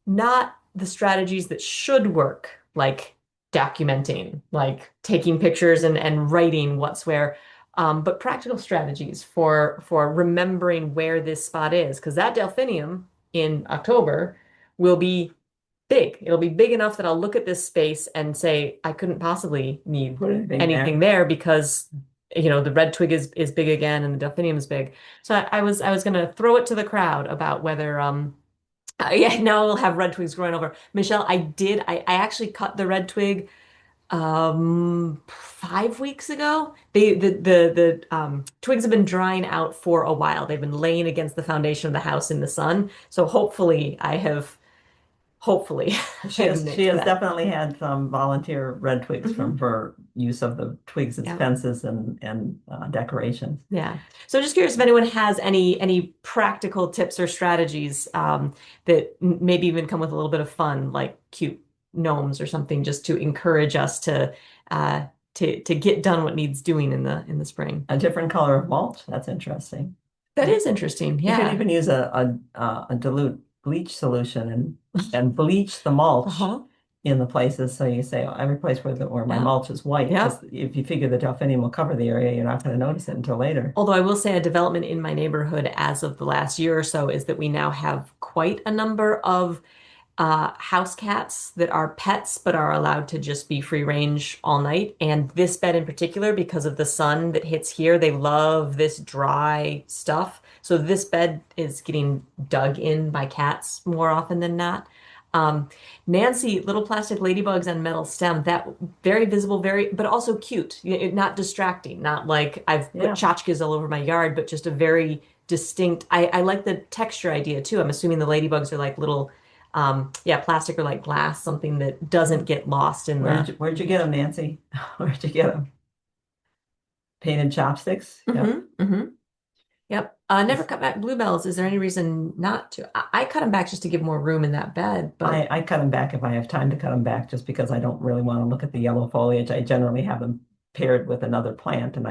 not the strategies that should work, like documenting, like taking pictures and writing what's where, but practical strategies for remembering where this spot is, because that delphinium in October will be big. It'll be big enough that I'll look at this space and say, I couldn't possibly need Put anything there because the red twig is big again and the delphinium is big. So I was going to throw it to the crowd about whether yeah, now we'll have red twigs growing over. Michelle, I actually cut the red twig 5 weeks ago. The twigs have been drying out for a while. They've been laying against the foundation of the house in the sun. So hopefully She has nixed she has that. definitely had some volunteer red twigs from her use of the twigs as Yeah. fences and decorations. Yeah. So I'm just curious if anyone has any practical tips or strategies, that maybe even come with a little bit of fun, like cute gnomes or something, just to encourage us to get done what needs doing in the spring. A different color of mulch, that's interesting. That is interesting. You could Yeah. even use a dilute bleach solution and bleach the mulch Uh-huh. in the places. So you say, every place where my Yeah. mulch is white, Yeah. because if you figure the delphinium will cover the area, you're not going to notice it until later. Although I will say a development in my neighborhood as of the last year or so is that we now have quite a number of house cats that are pets but are allowed to just be free range all night. And this bed in particular, because of the sun that hits here, they love this dry stuff. So this bed is getting dug in by cats more often than not. Nancy, little plastic ladybugs on metal stem, that very visible, but also cute, not distracting, not like I've put Yeah. tchotchkes all over my yard, but just a very distinct, I like the texture idea too. I'm assuming the ladybugs are like little, plastic or like glass, something that doesn't get lost in Where'd you get them, Nancy? Where'd you get them? Painted chopsticks? Yep. Mm-hmm. Yep. Never cut back bluebells. Is there any reason not to? I cut them back just to give more room in that bed, but I cut them back if I have time to cut them back, just because I don't really want to look at the yellow foliage. I generally have them paired with another plant, and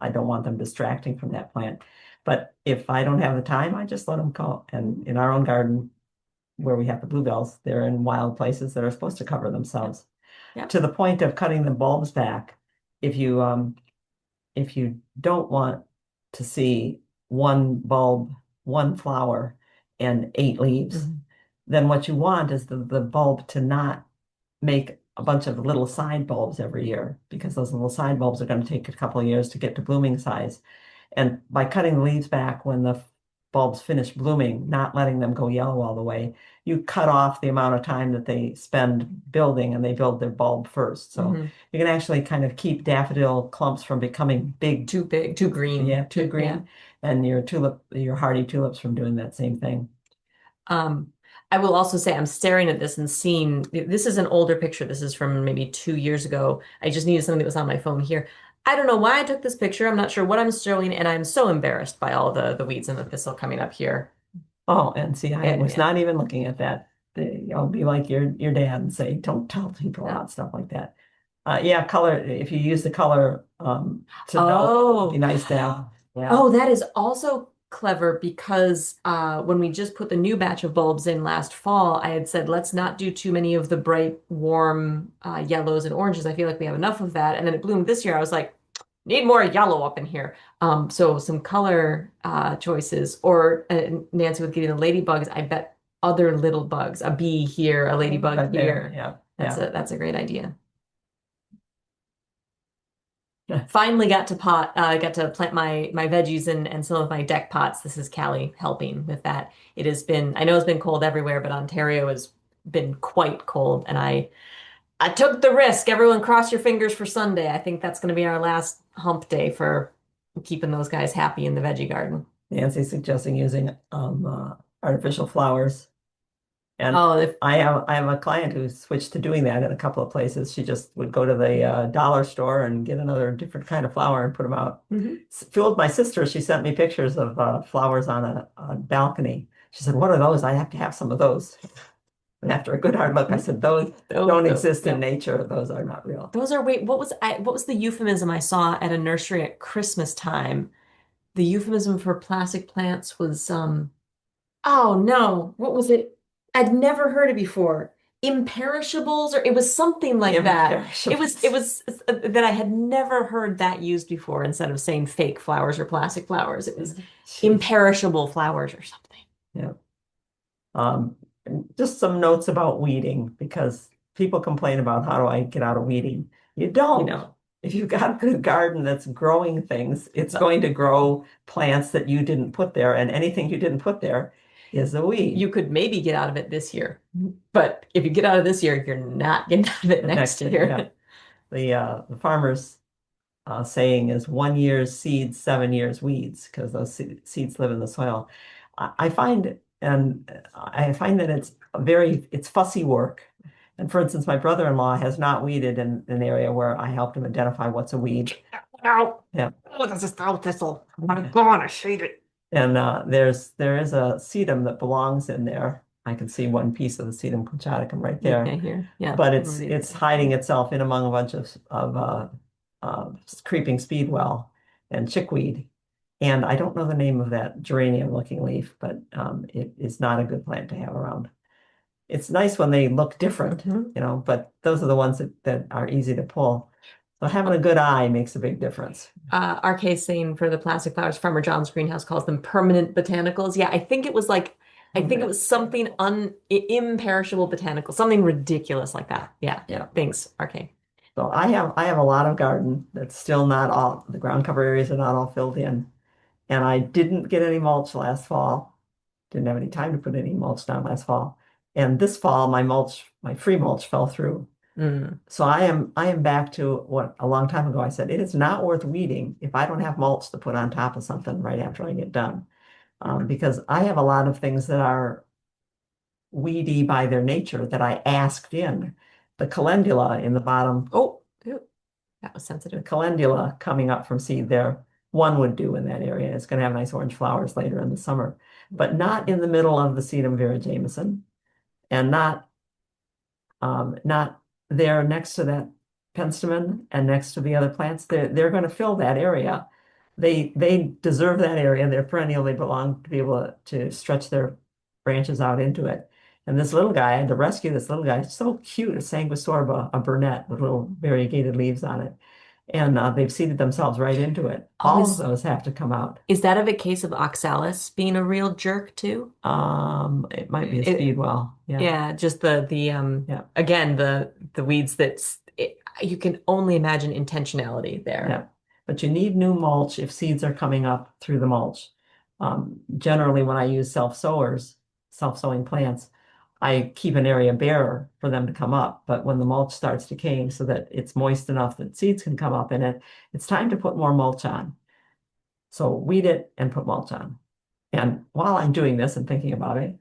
I don't want them distracting from that plant. But if I don't have the time, I just let them go. And in our own garden, where we have the bluebells, they're in wild places that are supposed to cover themselves. Yep. To the point of cutting the bulbs back, if you don't want to see one bulb, one flower, and 8 leaves, Mhm. then what you want is the bulb to not make a bunch of little side bulbs every year, because those little side bulbs are going to take a couple of years to get to blooming size. And by cutting the leaves back when the bulbs finish blooming, not letting them go yellow all the way, you cut off the amount of time that they spend building, and they build their bulb first. So Mhm. you can actually kind of keep daffodil clumps from becoming big, Too big, too green. yeah, too Yeah. green, and your hardy tulips from doing that same thing. I will also say I'm staring at this and seeing this is an older picture. This is from maybe 2 years ago. I just needed something that was on my phone here. I don't know why I took this picture. I'm not sure what I'm showing, and I'm so embarrassed by all the weeds and the thistle coming up here. Oh, and see, I was Yeah. not even looking at that. I'll be like your dad and say, don't tell people Yeah. about stuff like that. Yeah, color. If you use the color to know, it'd be nice to have. Yeah. Oh, that is also clever because when we just put the new batch of bulbs in last fall, I had said, let's not do too many of the bright, warm yellows and oranges. I feel like we have enough of that. And then it bloomed this year. I was like, need more yellow up in here. So some color choices. Or Nancy with getting the ladybugs, I bet other little bugs, a bee here, a ladybug Right there. here. Yeah. That's a great idea. Finally got to plant my veggies and some of my deck pots. This is Callie helping with that. It has been, I know it's been cold everywhere, but Ontario has been quite cold, and I took the risk. Everyone cross your fingers for Sunday. I think that's going to be our last hump day for keeping those guys happy in the veggie garden. Nancy's suggesting using artificial flowers. And Oh, I have a client who switched to doing that in a couple of places. She just would go to the dollar store and get another different kind of flower and put them out. Mhm. Fooled my sister. She sent me pictures of flowers on a balcony. She said, "What are those? I have to have some of those." And after a good hard look, I said, "Those don't exist in nature. Those are not real." Those are, wait, what was the euphemism I saw at a nursery at Christmas time? The euphemism for plastic plants was oh no, what was it? I'd never heard it before. Imperishables, or it was something like that. It was that I had never heard that used before. Instead of saying fake flowers or plastic flowers, it was imperishable flowers or something. Yeah. Just some notes about weeding, because people complain about how do I get out of weeding. You don't. If you've got a good garden that's growing things, it's going to grow plants that you didn't put there, and anything you didn't put there is a weed. You could maybe get out of it this year, but if you get out of this year, you're not getting out of it next year. Yeah. The farmer's saying is 1 year's seeds, 7 years weeds, because those seeds live in the soil. I find that it's fussy work. And for instance, my brother-in-law has not weeded in an area where I helped him identify what's a weed. Ow. Yeah. Oh, that's a stout thistle. I'm gone. I hate it. And there is a sedum that belongs in there. I can see one piece of the sedum conchaticum right there. Okay, here. Yeah. But it's hiding itself in among a bunch of creeping speedwell and chickweed. And I don't know the name of that geranium-looking leaf, but it is not a good plant to have around. It's nice when they look different, but those are the ones that are easy to pull. So having a good eye makes a big difference. RK saying for the plastic flowers, Farmer John's greenhouse calls them permanent botanicals. Yeah, I think it was something imperishable botanical, something ridiculous like that. Yeah. Thanks, RK. So I have a lot of garden that's still not all, the ground cover areas are not all filled in. And I didn't get any mulch last fall. Didn't have any time to put any mulch down last fall. And this fall, my free mulch fell through. So I am back to what a long time ago I said, it is not worth weeding if I don't have mulch to put on top of something right after I get done. Because I have a lot of things that are weedy by their nature that I asked in. The calendula in the bottom. Oh, that was The sensitive. calendula coming up from seed there, one would do in that area. It's going to have nice orange flowers later in the summer, but not in the middle of the sedum vera Jameson, and not there next to that penstemon and next to the other plants. They're going to fill that area. They deserve that area. They're perennial. They belong to be able to stretch their branches out into it. And this little guy, I had to rescue this little guy. It's so cute, a sanguisorba, a burnet with little variegated leaves on it. And they've seeded themselves right into it. All of those have to come out. Is that a case of oxalis being a real jerk too? It might be a speedwell. Yeah. Yeah, just again the weeds you can only imagine intentionality there. Yeah. but you need new mulch if seeds are coming up through the mulch. Generally, when I use self-sowers, self-sowing plants, I keep an area bare for them to come up. But when the mulch starts decaying so that it's moist enough that seeds can come up in it, it's time to put more mulch on. So weed it and put mulch on. And while I'm doing this and thinking about it,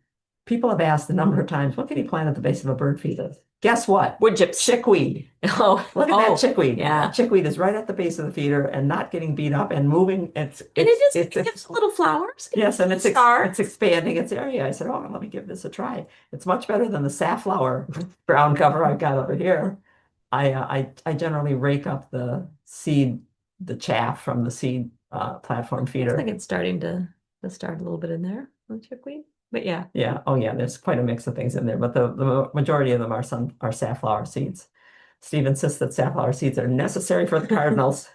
people have asked a number of times, what can you plant at the base of a bird feeder? Guess what? Wood chips. Chickweed. Oh, Look at that chickweed. yeah. That chickweed is right at the base of the feeder and not getting beat up and moving. And it gives little flowers. Yes, and it's stars. expanding its area. I said, oh, let me give this a try. It's much better than the safflower ground cover I've got over here. I generally rake up the chaff from the seed platform feeder. Looks like it's starting to start a little bit in there on chickweed. But yeah. Yeah. Oh, yeah. There's quite a mix of things in there, but the majority of them are safflower seeds. Steve insists that safflower seeds are necessary for the cardinals,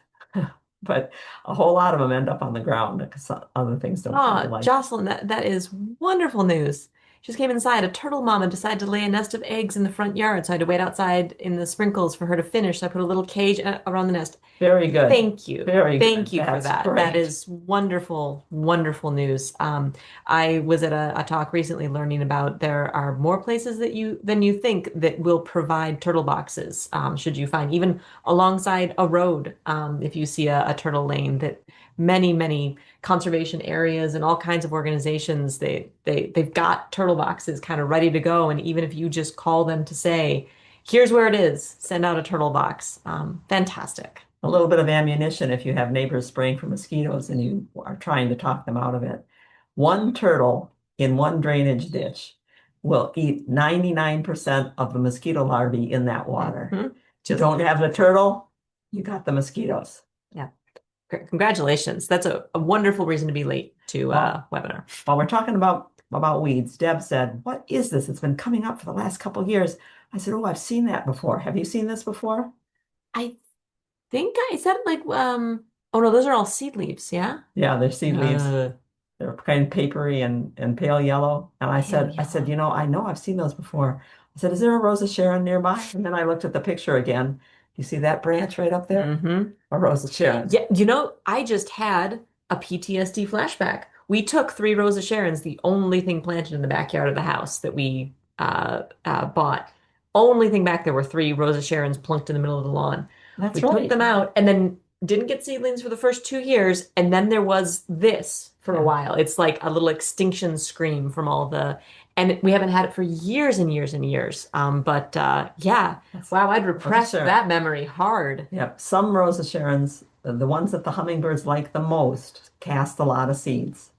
but a whole lot of them end up on the ground because other things don't seem to like. Jocelyn, that is wonderful news. Just came inside. A turtle mama decided to lay a nest of eggs in the front yard, so I had to wait outside in the sprinkles for her to finish. So I put a little cage around the nest. Very good. Thank you. Thank you for That's that. great. That is wonderful, wonderful news. I was at a talk recently learning about there are more places than you think that will provide turtle boxes. Should you find even alongside a road, if you see a turtle lane, that many conservation areas and all kinds of organizations they've got turtle boxes kind of ready to go. And even if you just call them to say, here's where it is, send out a turtle box. Fantastic. A little bit of ammunition if you have neighbors spraying for mosquitoes and you are trying to talk them out of it. One turtle in one drainage ditch will eat 99% of the mosquito larvae in that water. Mhm. If you don't have the turtle, you got the mosquitoes. Yeah. Congratulations. That's a wonderful reason to be late to webinar. While we're talking about weeds, Deb said, what is this? It's been coming up for the last couple of years. I said, oh, I've seen that before. Have you seen this before? I think I said like oh no, those are all seed leaves, yeah? Yeah, they're seed leaves. Uh, They're kind of papery and pale yellow. And I said, yellow. I know I've seen those before. I said, is there a Rose of Sharon nearby? And then I looked at the picture again. You see that branch right up there? Mm-hmm. A Rose of Sharon. Yeah, I just had a PTSD flashback. We took 3 Rose of Sharons, the only thing planted in the backyard of the house that we bought. Only thing back there were 3 Rose of Sharons plunked in the middle of the lawn. That's We right. took them out and then didn't get seedlings for the first 2 years, and then there was this for a Yeah. while. It's like a little extinction scream from and we haven't had it for years and years and years. But yeah, wow, I'd repress Sure. that memory hard. Yep. Some Rose of Sharons, the ones that the hummingbirds like the most, cast a lot of seeds.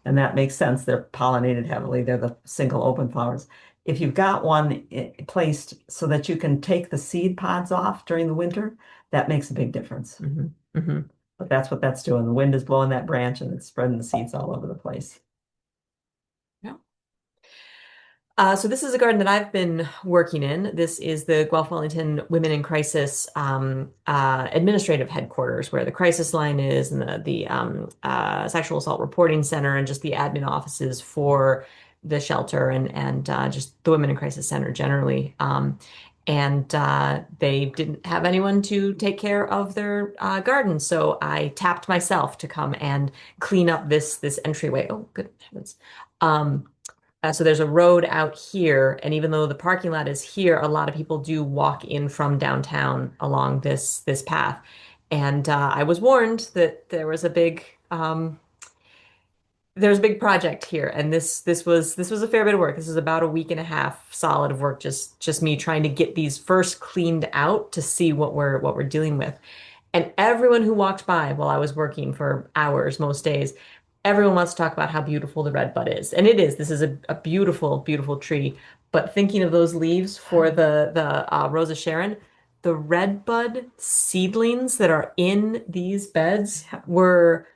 And that makes sense. They're pollinated heavily. They're the single open flowers. If you've got one placed so that you can take the seed pods off during the winter, that makes a big difference. Mm-hmm. Mm-hmm. But that's what that's doing. The wind is blowing that branch and it's spreading the seeds all over the place. So this is a garden that I've been working in. This is the Guelph Wellington Women in Crisis administrative headquarters, where the crisis line is, and the sexual assault reporting center, and just the admin offices for the shelter and just the Women in Crisis Center generally. And they didn't have anyone to take care of their garden, so I tapped myself to come and clean up this entryway. Oh, good heavens. So there's a road out here, and even though the parking lot is here, a lot of people do walk in from downtown along this path. And I was warned that there was a big project here, and this was a fair bit of work. This is about a week and a half solid of work, just me trying to get these first cleaned out to see what we're dealing with. And everyone who walked by while I was working for hours most days, everyone wants to talk about how beautiful the red bud is. And it is. This is a beautiful, beautiful tree. But thinking of those leaves for the Rose of Sharon, the red bud seedlings that are in these beds were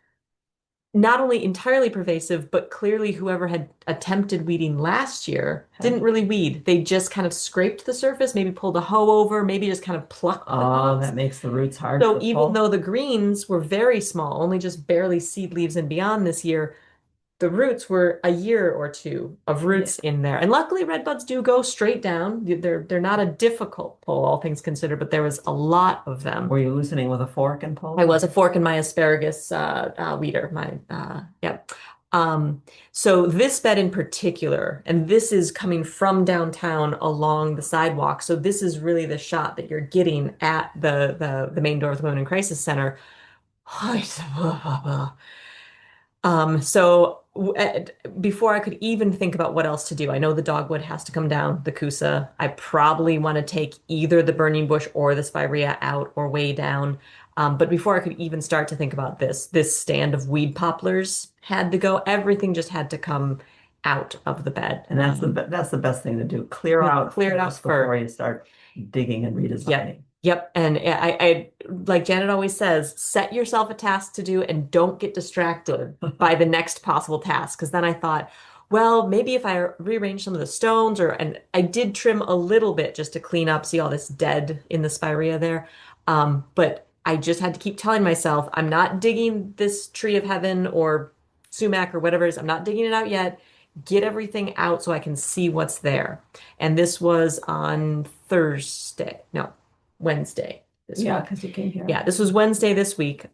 not only entirely pervasive, but clearly whoever had attempted weeding last year didn't really weed. They just kind of scraped the surface, maybe pulled a hoe over, maybe just kind of plucked the Oh, buds. that makes the roots hard. So to even pull. though the greens were very small, only just barely seed leaves and beyond this year, the roots were a year or two of roots in there. And luckily red buds do go straight down. They're not a difficult pull, all things considered, but there was a lot of them. Were you loosening with a fork and pull? I was a fork in my asparagus weeder. Yeah. So this bed in particular, and this is coming from downtown along the sidewalk. So this is really the shot that you're getting at the main door of the Women in Crisis Center. Before I could even think about what else to do, I know the dogwood has to come down, the Kusa. I probably want to take either the burning bush or the spirea out or way down. But before I could even start to think about this stand of weed poplars had to go. Everything just had to come out of the bed. And that's the best thing to do. Clear it out before you start digging and redesigning. Yep. And I like Janet always says, set yourself a task to do and don't get distracted by the next possible task. Because then I thought, well, maybe if I rearrange some of the stones and I did trim a little bit just to clean up, see all this dead in the spirea there. But I just had to keep telling myself, I'm not digging this tree of heaven or sumac or whatever it is. I'm not digging it out yet. Get everything out so I can see what's there. And this was on Wednesday this week. Yeah, because you came here. Yeah, this was Wednesday this week.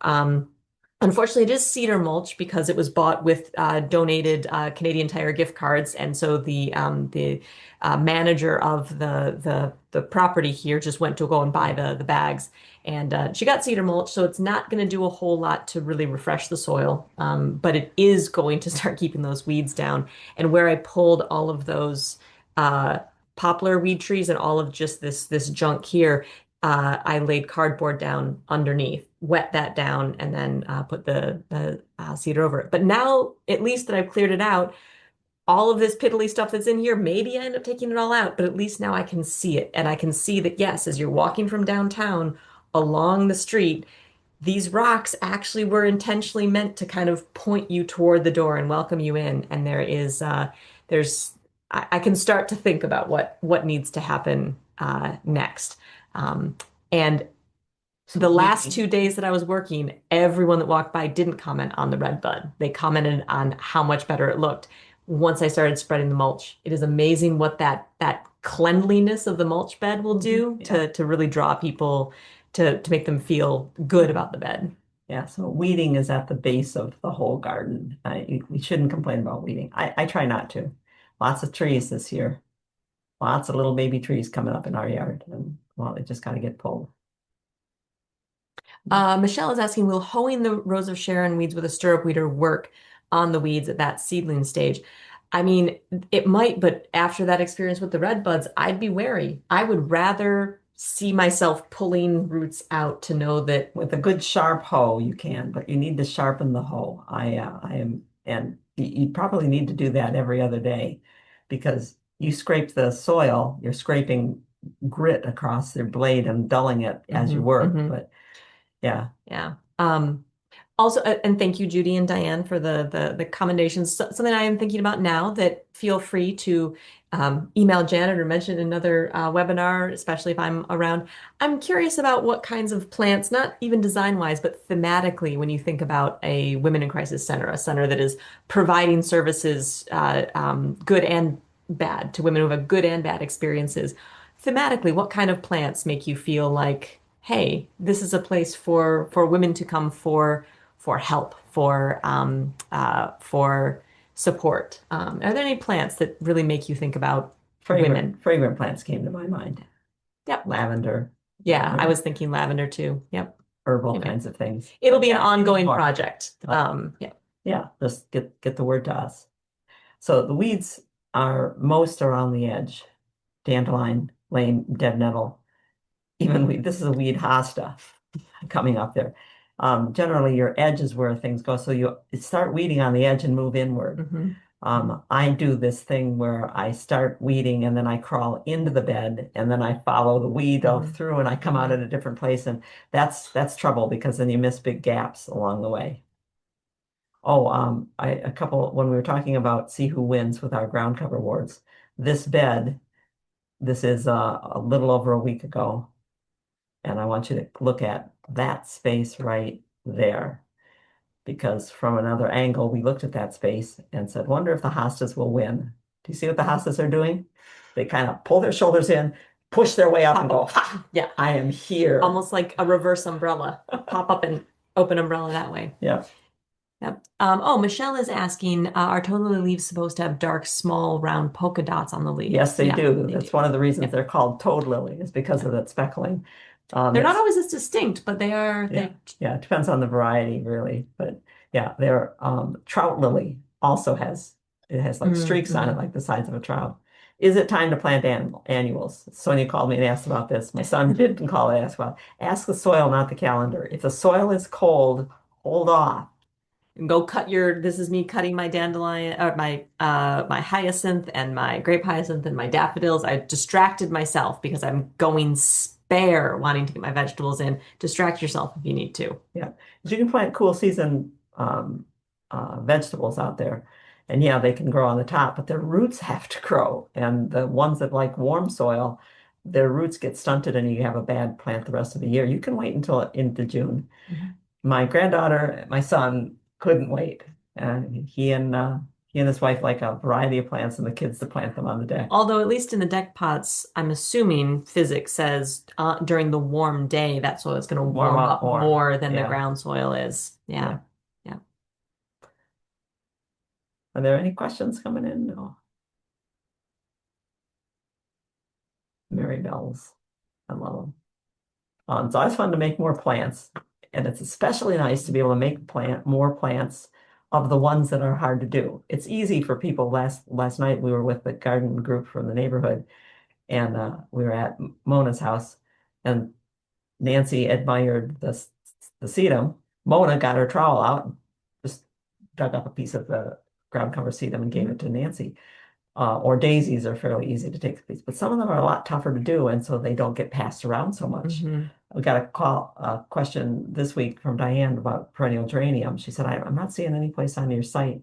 Unfortunately, it is cedar mulch because it was bought with donated Canadian Tire gift cards, and so the manager of the property here just went to go and buy the bags, and she got cedar mulch, so it's not going to do a whole lot to really refresh the soil, but it is going to start keeping those weeds down. And where I pulled all of those poplar weed trees and all of just this junk here. I laid cardboard down underneath, wet that down, and then put the cedar over it. But now, at least that I've cleared it out, all of this piddly stuff that's in here, maybe I end up taking it all out, but at least now I can see it. And I can see that, yes, as you're walking from downtown along the street, these rocks actually were intentionally meant to kind of point you toward the door and welcome you in. And I can start to think about what needs to happen next. And so the last 2 days that I was working, everyone that walked by didn't comment on the red bud. They commented on how much better it looked once I started spreading the mulch. It is amazing what that cleanliness of the mulch bed will do to really draw people to make them feel good about the bed. Yeah, so weeding is at the base of the whole garden. We shouldn't complain about weeding. I try not to. Lots of trees this year. Lots of little baby trees coming up in our yard, and well, they just got to get pulled. Michelle is asking, will hoeing the Rose of Sharon weeds with a stirrup weeder work on the weeds at that seedling stage? I mean, it might, but after that experience with the red buds, I'd be wary. I would rather see myself pulling roots out to know that With a good sharp hoe, you can, but you need to sharpen the hoe. And you probably need to do that every other day because you scrape the soil, you're scraping grit across your blade and dulling it as you work. But yeah. Yeah. Also, and thank you, Judy and Diane, for the commendations. Something I am thinking about now that feel free to email Janet or mention in another webinar, especially if I'm around. I'm curious about what kinds of plants, not even design-wise, but thematically, when you think about a Women in Crisis Center, a center that is providing services, good and bad, to women who have good and bad experiences. Thematically, what kind of plants make you feel like, hey, this is a place for women to come for help, for support. Are there any plants that really make you think about women? Fragrant plants came to my mind. Yep. Lavender. Yeah, I was thinking lavender too. Yep. Herbal kinds of things. It'll be an ongoing project. Yeah. Yeah, just get the word to us. So the weeds are most around the edge. Dandelion, lame, dead nettle. Even this is a weed hosta coming up there. Generally, your edge is where things go. So you start weeding on the edge and move inward. I do this thing where I start weeding and then I crawl into the bed and then I follow the weed all through and I come out at a different place. And that's trouble because then you miss big gaps along the way. Oh, when we were talking about see who wins with our ground cover wards, this is a little over a week ago. And I want you to look at that space right there because from another angle, we looked at that space and said, wonder if the hostas will win. Do you see what the hostas are doing? They kind of pull their shoulders in, push their way up and go, ha, Yeah. I am here. Almost like a reverse umbrella. Pop up and open umbrella that way. Yeah. Yep. Oh, Michelle is asking, are totally leaves supposed to have dark, small, round polka dots on the leaves? Yes, they Yeah, do. they That's do. one of the reasons Yeah. they're called toad lily is because of that speckling. They're not always as distinct, but they are. Yeah, it depends on the variety, really. But yeah, their trout lily also has like streaks on it, like the sides of a trout. Is it time to plant annuals? Sonia called me and asked about this. My son didn't call and ask about. Ask the soil, not the calendar. If the soil is cold, hold off. Go cut your, this is me cutting my dandelion or my hyacinth and my grape hyacinth and my daffodils. I distracted myself because I'm going spare wanting to get my vegetables in. Distract yourself if you need to. Yeah, you can plant cool season vegetables out there, and yeah, they can grow on the top, but their roots have to grow. And the ones that like warm soil, their roots get stunted, and you have a bad plant the rest of the year. You can wait until into June. My granddaughter, my son couldn't wait. He and his wife like a variety of plants, and the kids to plant them on the deck. Although at least in the deck pots, I'm assuming physics says during the warm day that soil is going to warm up more than the ground soil is. Yeah. Are there any questions coming in? No. Mary Bells. I love them. It's always fun to make more plants, and it's especially nice to be able to make more plants of the ones that are hard to do. It's easy for people. Last night we were with the garden group from the neighborhood, and we were at Mona's house, and Nancy admired the sedum. Mona got her trowel out, and just dug up a piece of the ground cover sedum and gave it to Nancy. Or daisies are fairly easy to take a piece, but some of them are a lot tougher to do, and so they don't get passed around so much. We got a question this week from Diane about perennial geranium. She said, I'm not seeing any place on your site.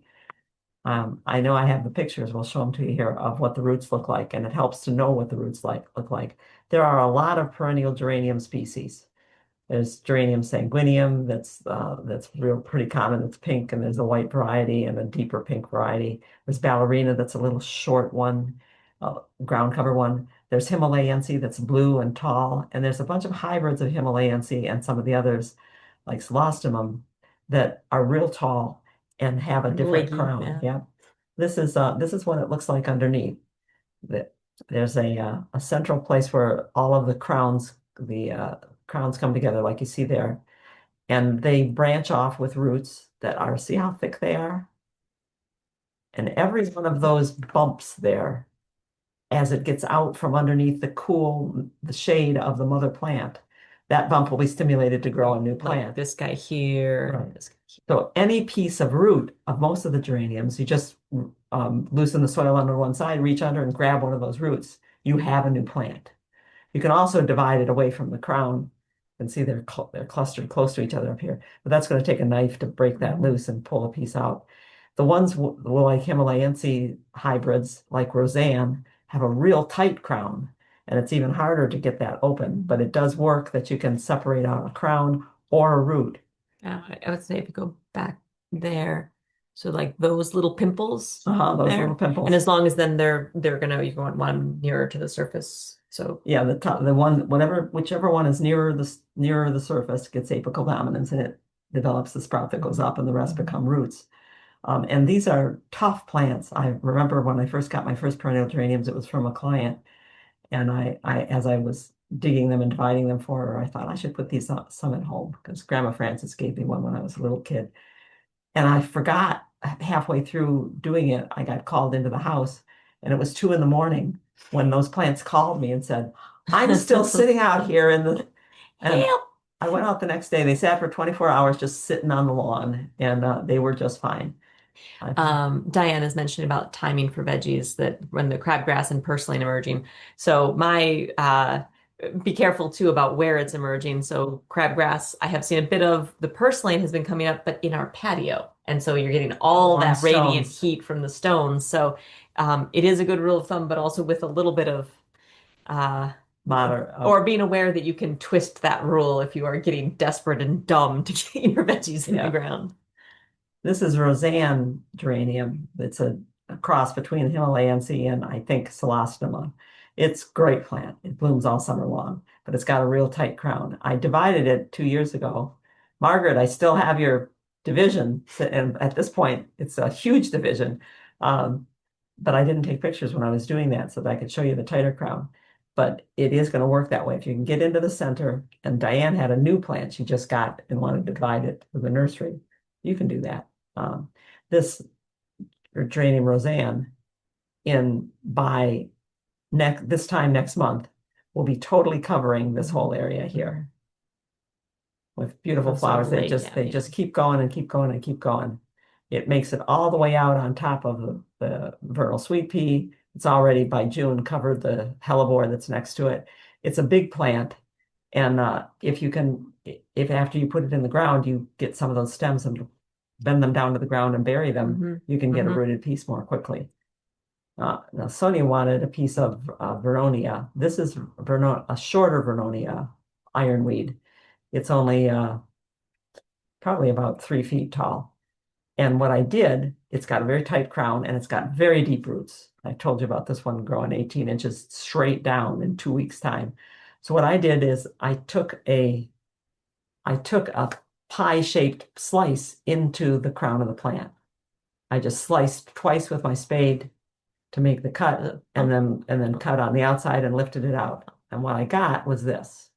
I know I have the pictures, we'll show them to you here, of what the roots look like, and it helps to know what the roots look like. There are a lot of perennial geranium species. There's geranium sanguineum that's real pretty common. It's pink, and there's a white variety and a deeper pink variety. There's ballerina that's a little short one, ground cover one. There's Himalayense that's blue and tall, and there's a bunch of hybrids of Himalayense and some of the others, like Celostemum, that are real tall and have a different crown. Yeah. This is what it looks like underneath. There's a central place where all of the crowns come together, like you see there, and they branch off with roots that are, see how thick they are? And every one of those bumps there, as it gets out from underneath the shade of the mother plant, that bump will be stimulated to grow a new plant. Like this guy here. Right. This guy here. So any piece of root of most of the geraniums, you just loosen the soil under one side, reach under and grab one of those roots. You have a new plant. You can also divide it away from the crown. You can see they're clustered close to each other up here, but that's going to take a knife to break that loose and pull a piece out. The ones like Himalayense hybrids, like Roseanne, have a real tight crown, and it's even harder to get that open, but it does work that you can separate out a crown or a root. I would say if you go back there, so like those little pimples Those there. little pimples. And as long as then you want one nearer to the surface. So yeah, whichever one is nearer the surface gets apical dominance, and it develops the sprout that goes up, and the rest become roots. And these are tough plants. I remember when I first got my first perennial geraniums, it was from a client, and I as I was digging them and dividing them for her, I thought I should put these some at home because Grandma Frances gave me one when I was a little kid, and I forgot halfway through doing it. I got called into the house, and it was 2 a.m. when those plants called me and said, "I'm still sitting out here in the." And help. I went out the next day. They sat for 24 hours just sitting on the lawn, and they were just fine. Diane has mentioned about timing for veggies, that when the crabgrass and purslane emerging. So be careful too about where it's emerging. So crabgrass, I have seen a bit of. The purslane has been coming up, but in our patio. And so you're getting all that radiant heat from the stones. So it is a good rule of thumb, but also with a little bit of or being aware that you can twist that rule if you are getting desperate and dumb to get your veggies in the ground. This is Roseanne geranium. It's a cross between Himalayansi and I think Celostima. It's a great plant. It blooms all summer long, but it's got a real tight crown. I divided it 2 years ago. Margaret, I still have your division, and at this point, it's a huge division. But I didn't take pictures when I was doing that so that I could show you the tighter crown. But it is going to work that way. If you can get into the center, and Diane had a new plant she just got and wanted to divide it with the nursery, you can do that. This geranium Roseanne in by this time next month will be totally covering this whole area here with beautiful From sort flowers. of They late just down, they yeah. just keep going and keep going and keep going. It makes it all the way out on top of the vernal sweet pea. It's already by June covered the hellebore that's next to it. It's a big plant. And if after you put it in the ground, you get some of those stems and bend them down to the ground and bury them, Mhm. you can get a Mhm. rooted piece more quickly. Now Sonia wanted a piece of Vernonia. This is a shorter Vernonia ironweed. It's only probably about 3 feet tall. And what I did, it's got a very tight crown and it's got very deep roots. I told you about this one growing 18 inches straight down in 2 weeks' time. So what I did is I took a pie-shaped slice into the crown of the plant. I just sliced twice with my spade to make the cut and then cut on the outside and lifted it out. And what I got was this.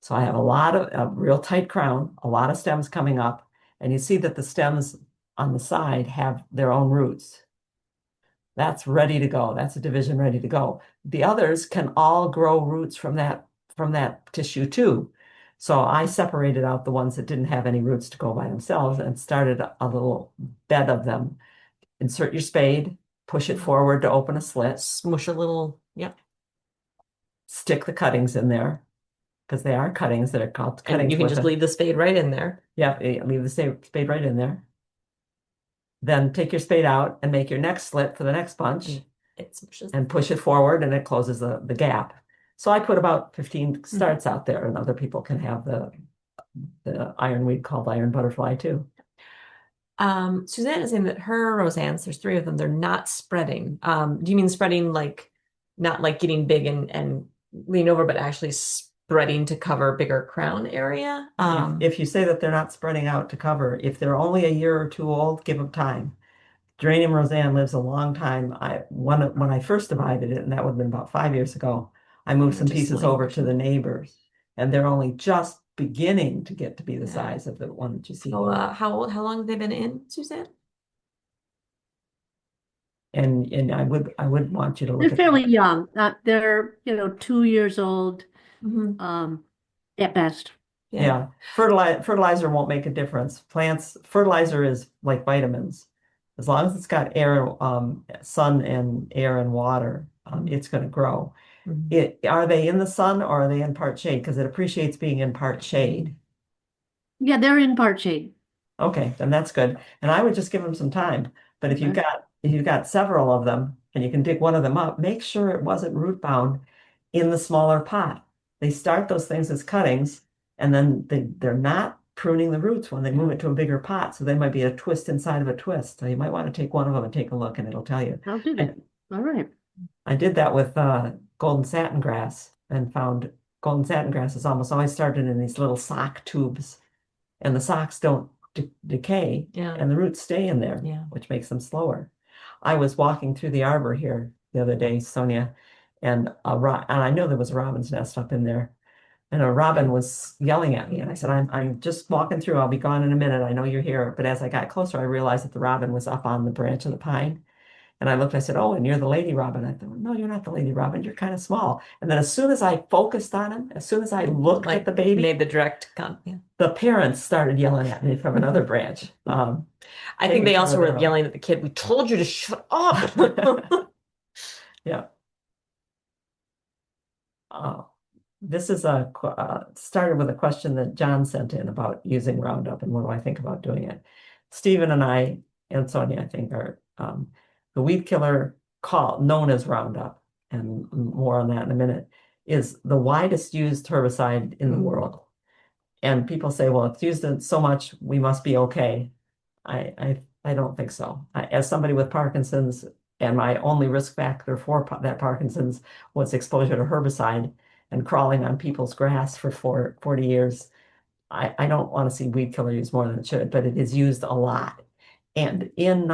So I have a real tight crown, a lot of stems coming up, and you see that the stems on the side have their own roots. That's ready to go. That's a division ready to go. The others can all grow roots from that tissue too. So I separated out the ones that didn't have any roots to go by themselves and started a little bed of them. Insert your spade, push it forward to open a slit, Smush a little, yep. stick the cuttings in there because they are cuttings that are called And cuttings you can with just leave the spade right in there. Yeah, leave the spade right in there. Then take your spade out and make your next slit for the next bunch It smushes. and push it forward and it closes the gap. So I put about 15 starts out there and other people can have the ironweed called iron butterfly too. Suzanne is saying that her Roseannes, there's 3 of them, they're not spreading. Do you mean spreading like not like getting big and lean over, but actually spreading to cover bigger crown area? If you say that they're not spreading out to cover, if they're only a year or 2 old, give them time. Geranium Roseanne lives a long time. When I first divided it, and that would have been about 5 years ago, I moved some Just pieces laying over or to the neighbors, and they're only just beginning to get to be the Yeah. size of the one that you see. How long have they been in, Suzanne? And I would want you to look They're at fairly young. They're, 2 years old, Mhm. at best. Yeah. Fertilizer won't make a difference. Fertilizer is like vitamins. As long as it's got air, sun and air and water, it's going to grow. Mhm. Are they in the sun or are they in part shade? Because it appreciates being in part shade. Yeah, they're in part shade. Okay, then that's good. And I would just give them some time. But if Okay. you've got several of them and you can dig one of them up, make sure it wasn't root bound in the smaller pot. They start those things as cuttings and then they're not pruning the roots when they move it to a bigger pot. So they might be a twist inside of a twist. So you might want to take one of them and take a look and it'll tell you. I'll do that. All right. I did that with golden satin grass and found golden satin grass is almost always started in these little sock tubes. And the socks don't decay Yeah. and the roots stay in there, Yeah. which makes them slower. I was walking through the arbor here the other day, Sonia, and I know there was a robin's nest up in there. And a robin was yelling at me. And I said, I'm just walking through. I'll be gone in a minute. I know you're here. But as I got closer, I realized that the robin was up on the branch of the pine. And I looked, I said, oh, and you're the lady robin. I thought, no, you're not the lady robin. You're kind of small. And then as soon as I focused on him, as soon as I looked Like at the baby, made the direct yeah. the parents started yelling at me from another branch. I think they also Further were up. yelling at the kid. We told you to shut up. Yeah. This is started with a question that John sent in about using Roundup and what do I think about doing it. Stephen and I and Sonia, I think, are the weed killer known as Roundup, and more on that in a minute, is the widest used herbicide in the world. And people say, well, it's used it so much, we must be okay. I don't think so. As somebody with Parkinson's, and my only risk factor for that Parkinson's was exposure to herbicide and crawling on people's grass for 40 years. I don't want to see weed killer used more than it should, but it is used a lot. And in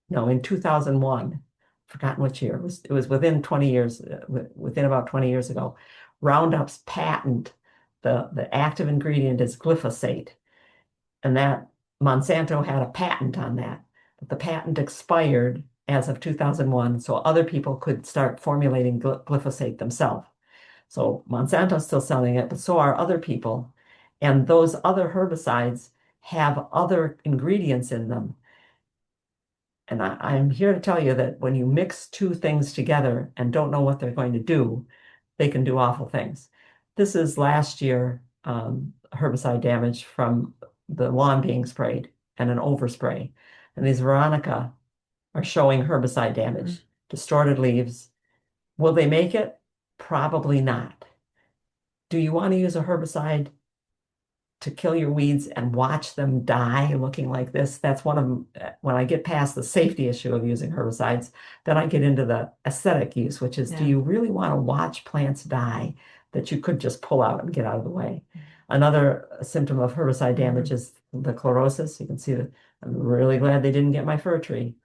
2001, forgotten which year, it was within 20 years, within about 20 years ago, Roundup's patent, the active ingredient is glyphosate. And that Monsanto had a patent on that. But the patent expired as of 2001, so other people could start formulating glyphosate themselves. So Monsanto's still selling it, but so are other people. And those other herbicides have other ingredients in them. And I'm here to tell you that when you mix two things together and don't know what they're going to do, they can do awful things. This is last year herbicide damage from the lawn being sprayed and an overspray. And these Veronica are showing herbicide damage, distorted leaves. Will they make it? Probably not. Do you want to use a herbicide to kill your weeds and watch them die looking like this? That's one of them. When I get past the safety issue of using herbicides, then I get into the aesthetic use, which is, do you really want to watch plants die that you could just pull out and get out of the way? Another symptom of herbicide damage is the chlorosis. You can see that. I'm really glad they didn't get my fir tree.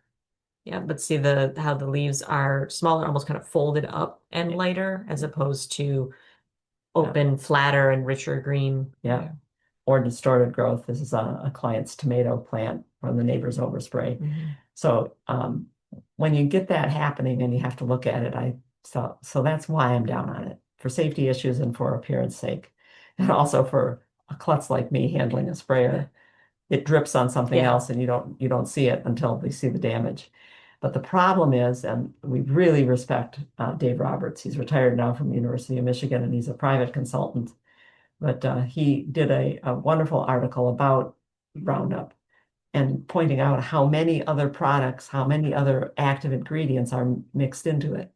Yeah, but see how the leaves are smaller, almost kind of folded up and lighter, as opposed to open, flatter, and richer green. Yeah. Or distorted growth. This is a client's tomato plant from the neighbor's overspray. So when you get that happening and you have to look at it, so that's why I'm down on it, for safety issues and for appearance sake, and also for a klutz like me handling a sprayer. It drips on something else and you don't see it until they see the damage. But the problem is, and we really respect Dave Roberts. He's retired now from the University of Michigan, and he's a private consultant. But he did a wonderful article about Roundup and pointing out how many other products, how many other active ingredients are mixed into it.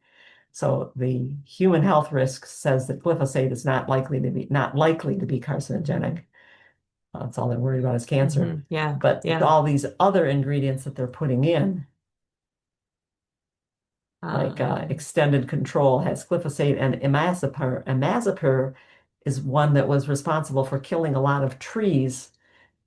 So the human health risk says that glyphosate is not likely to be carcinogenic. That's all they're worried about is cancer. But all these other ingredients that they're putting in, like extended control has glyphosate and imazapyr. Imazapyr is one that was responsible for killing a lot of trees,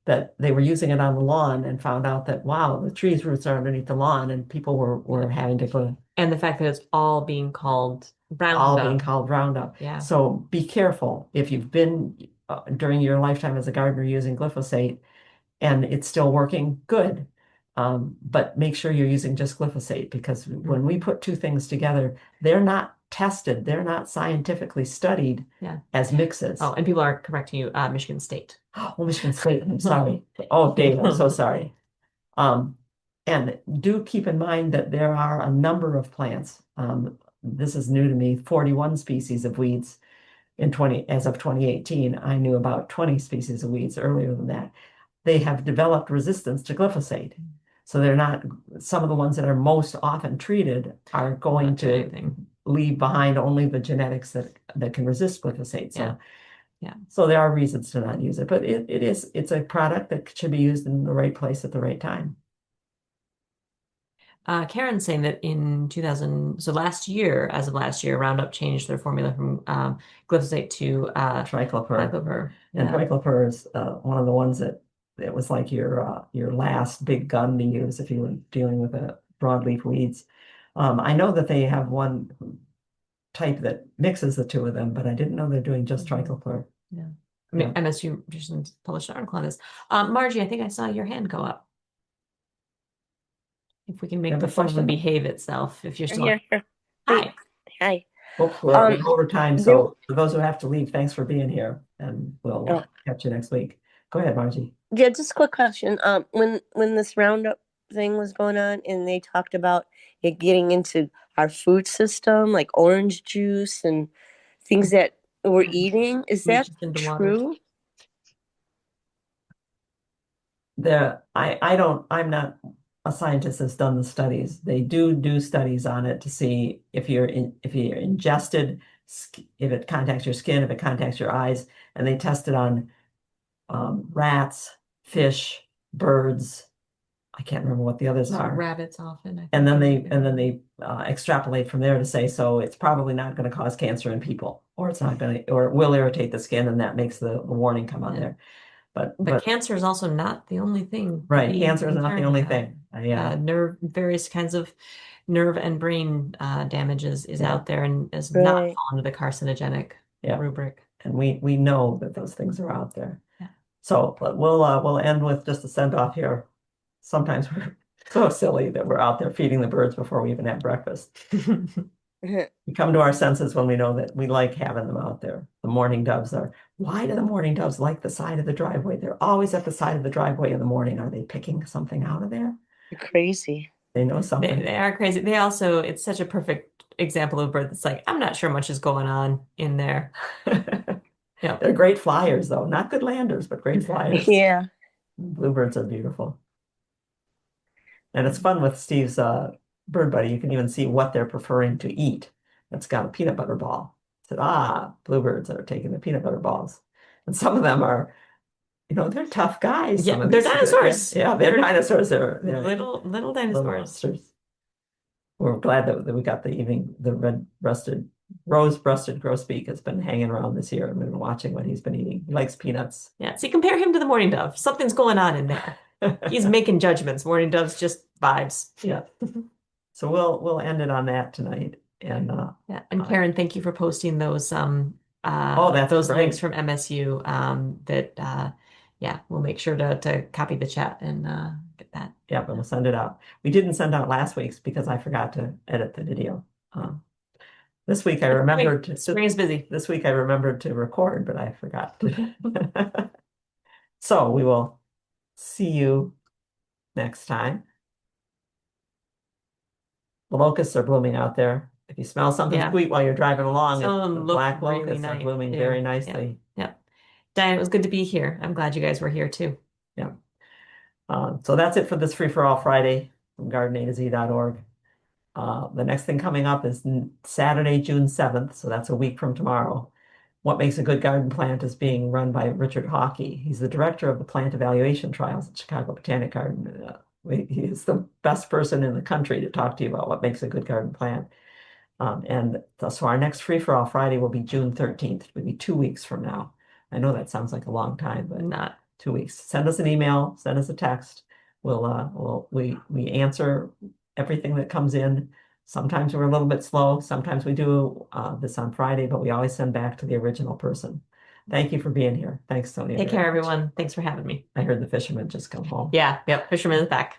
that they were using it on the lawn and found out that, wow, the trees' roots are underneath the lawn, and people were having to go. And the fact that it's all being called Roundup. All being called Roundup. Yeah. So be careful if you've been during your lifetime as a gardener using glyphosate and it's still working, good. But make sure you're using just glyphosate, because when we put two things together, they're not tested, they're not scientifically studied as mixes. Oh, and people are correcting you, Michigan State. Oh, Michigan State, I'm sorry. Oh, Dave, I'm so sorry. And do keep in mind that there are a number of plants. This is new to me, 41 species of weeds as of 2018. I knew about 20 species of weeds earlier than that. They have developed resistance to glyphosate. So they're not, some of the ones that are most often treated are going to leave behind only the genetics that can resist glyphosate. So so there are reasons to not use it, but it's a product that should be used in the right place at the right time. Karen's saying that in 2000, so last year, as of last year, Roundup changed their formula from glyphosate to triclopyr. And triclopyr is one of the ones that it was like your last big gun to use if you were dealing with broadleaf weeds. I know that they have one type that mixes the two of them, but I didn't know they're doing just triclopyr. Yeah. I mean, MSU just published an article on this. Margie, I think I saw your hand go up. If we can make the phone behave itself, if you're still here. Hi. Hi. Oops, we're over time, so for those who have to leave, thanks for being here, and we'll catch you next week. Go ahead, Margie. Yeah, just a quick question. When this Roundup thing was going on, and they talked about it getting into our food system, like orange juice and things that we're eating, is that true? I'm not a scientist that's done the studies. They do studies on it to see if you ingested if it contacts your skin, if it contacts your eyes, and they test it on rats, fish, birds. I can't remember what the others So are. rabbits often, I And think. then they extrapolate from there to say, so it's probably not going to cause cancer in people, or it's not going to, or it will irritate the skin, and that makes the warning come on Yeah. there. But But cancer is also not the only thing to right, be cancer is not the concerned only about. thing. Yeah, Various kinds of nerve and brain damage is Yeah. out there and does not Right. fall under the carcinogenic Yeah. rubric. and we know that those things are out there. Yeah. So but we'll end with just a send off here. Sometimes we're so silly that we're out there feeding the birds before we even have breakfast. We come to our senses when we know that we like having them out there. The mourning doves are. Why do the mourning doves like the side of the driveway? They're always at the side of the driveway in the morning. Are they picking something out of there? You're crazy. They know something. They are crazy. They also, it's such a perfect example of a bird that's like, I'm not sure much is going on in there. Yeah. They're great flyers, though. Not good landers, but great flyers. Yeah. Bluebirds are beautiful. And it's fun with Steve's bird buddy. You can even see what they're preferring to eat. It's got a peanut butter ball. Said, bluebirds are taking the peanut butter balls. And some of them are, they're tough guys. Yeah, Some of they're these- dinosaurs. Yeah, they're dinosaurs. They're Little little dinosaurs. monsters. We're glad that we got the rose-breasted grosbeak has been hanging around this year. I've been watching what he's been eating. He likes peanuts. Yeah. See, compare him to the mourning dove. Something's going on in there. He's making judgments. Mourning dove's just vibes. Yeah. So we'll end it on that tonight. And Yeah. And Karen, thank you for posting those those great. links from MSU. We'll make sure to copy the chat and get that. yeah, but we'll send it out. We didn't send out last week's because I forgot to edit the video. This week I remembered to Spring is busy. This week I remembered to record, but I forgot to. So we will see you next time. The locusts are blooming out there. If you smell something Yeah. sweet while you're driving along, Some of the them look black really locusts are nice, blooming too. very Yeah. nicely. Yeah. Diane, it was good to be here. I'm glad you guys were here too. Yeah. So that's it for this Free for All Friday from gardenataz.org. The next thing coming up is Saturday, June 7th. So that's a week from tomorrow. What Makes a Good Garden Plant is being run by Richard Hockey. He's the director of the plant evaluation trials at Chicago Botanic Garden. He is the best person in the country to talk to you about what makes a good garden plant. So our next Free for All Friday will be June 13th. It will be 2 weeks from now. I know that sounds like a long time, but Not 2 weeks. Send us an email, send us a text. We answer everything that comes in. Sometimes we're a little bit slow. Sometimes we do this on Friday, but we always send back to the original person. Thank you for being here. Thanks, Sonia. take very care, much. everyone. Thanks for having me. I heard the fisherman just come home. Yeah. Yep. Fisherman is back.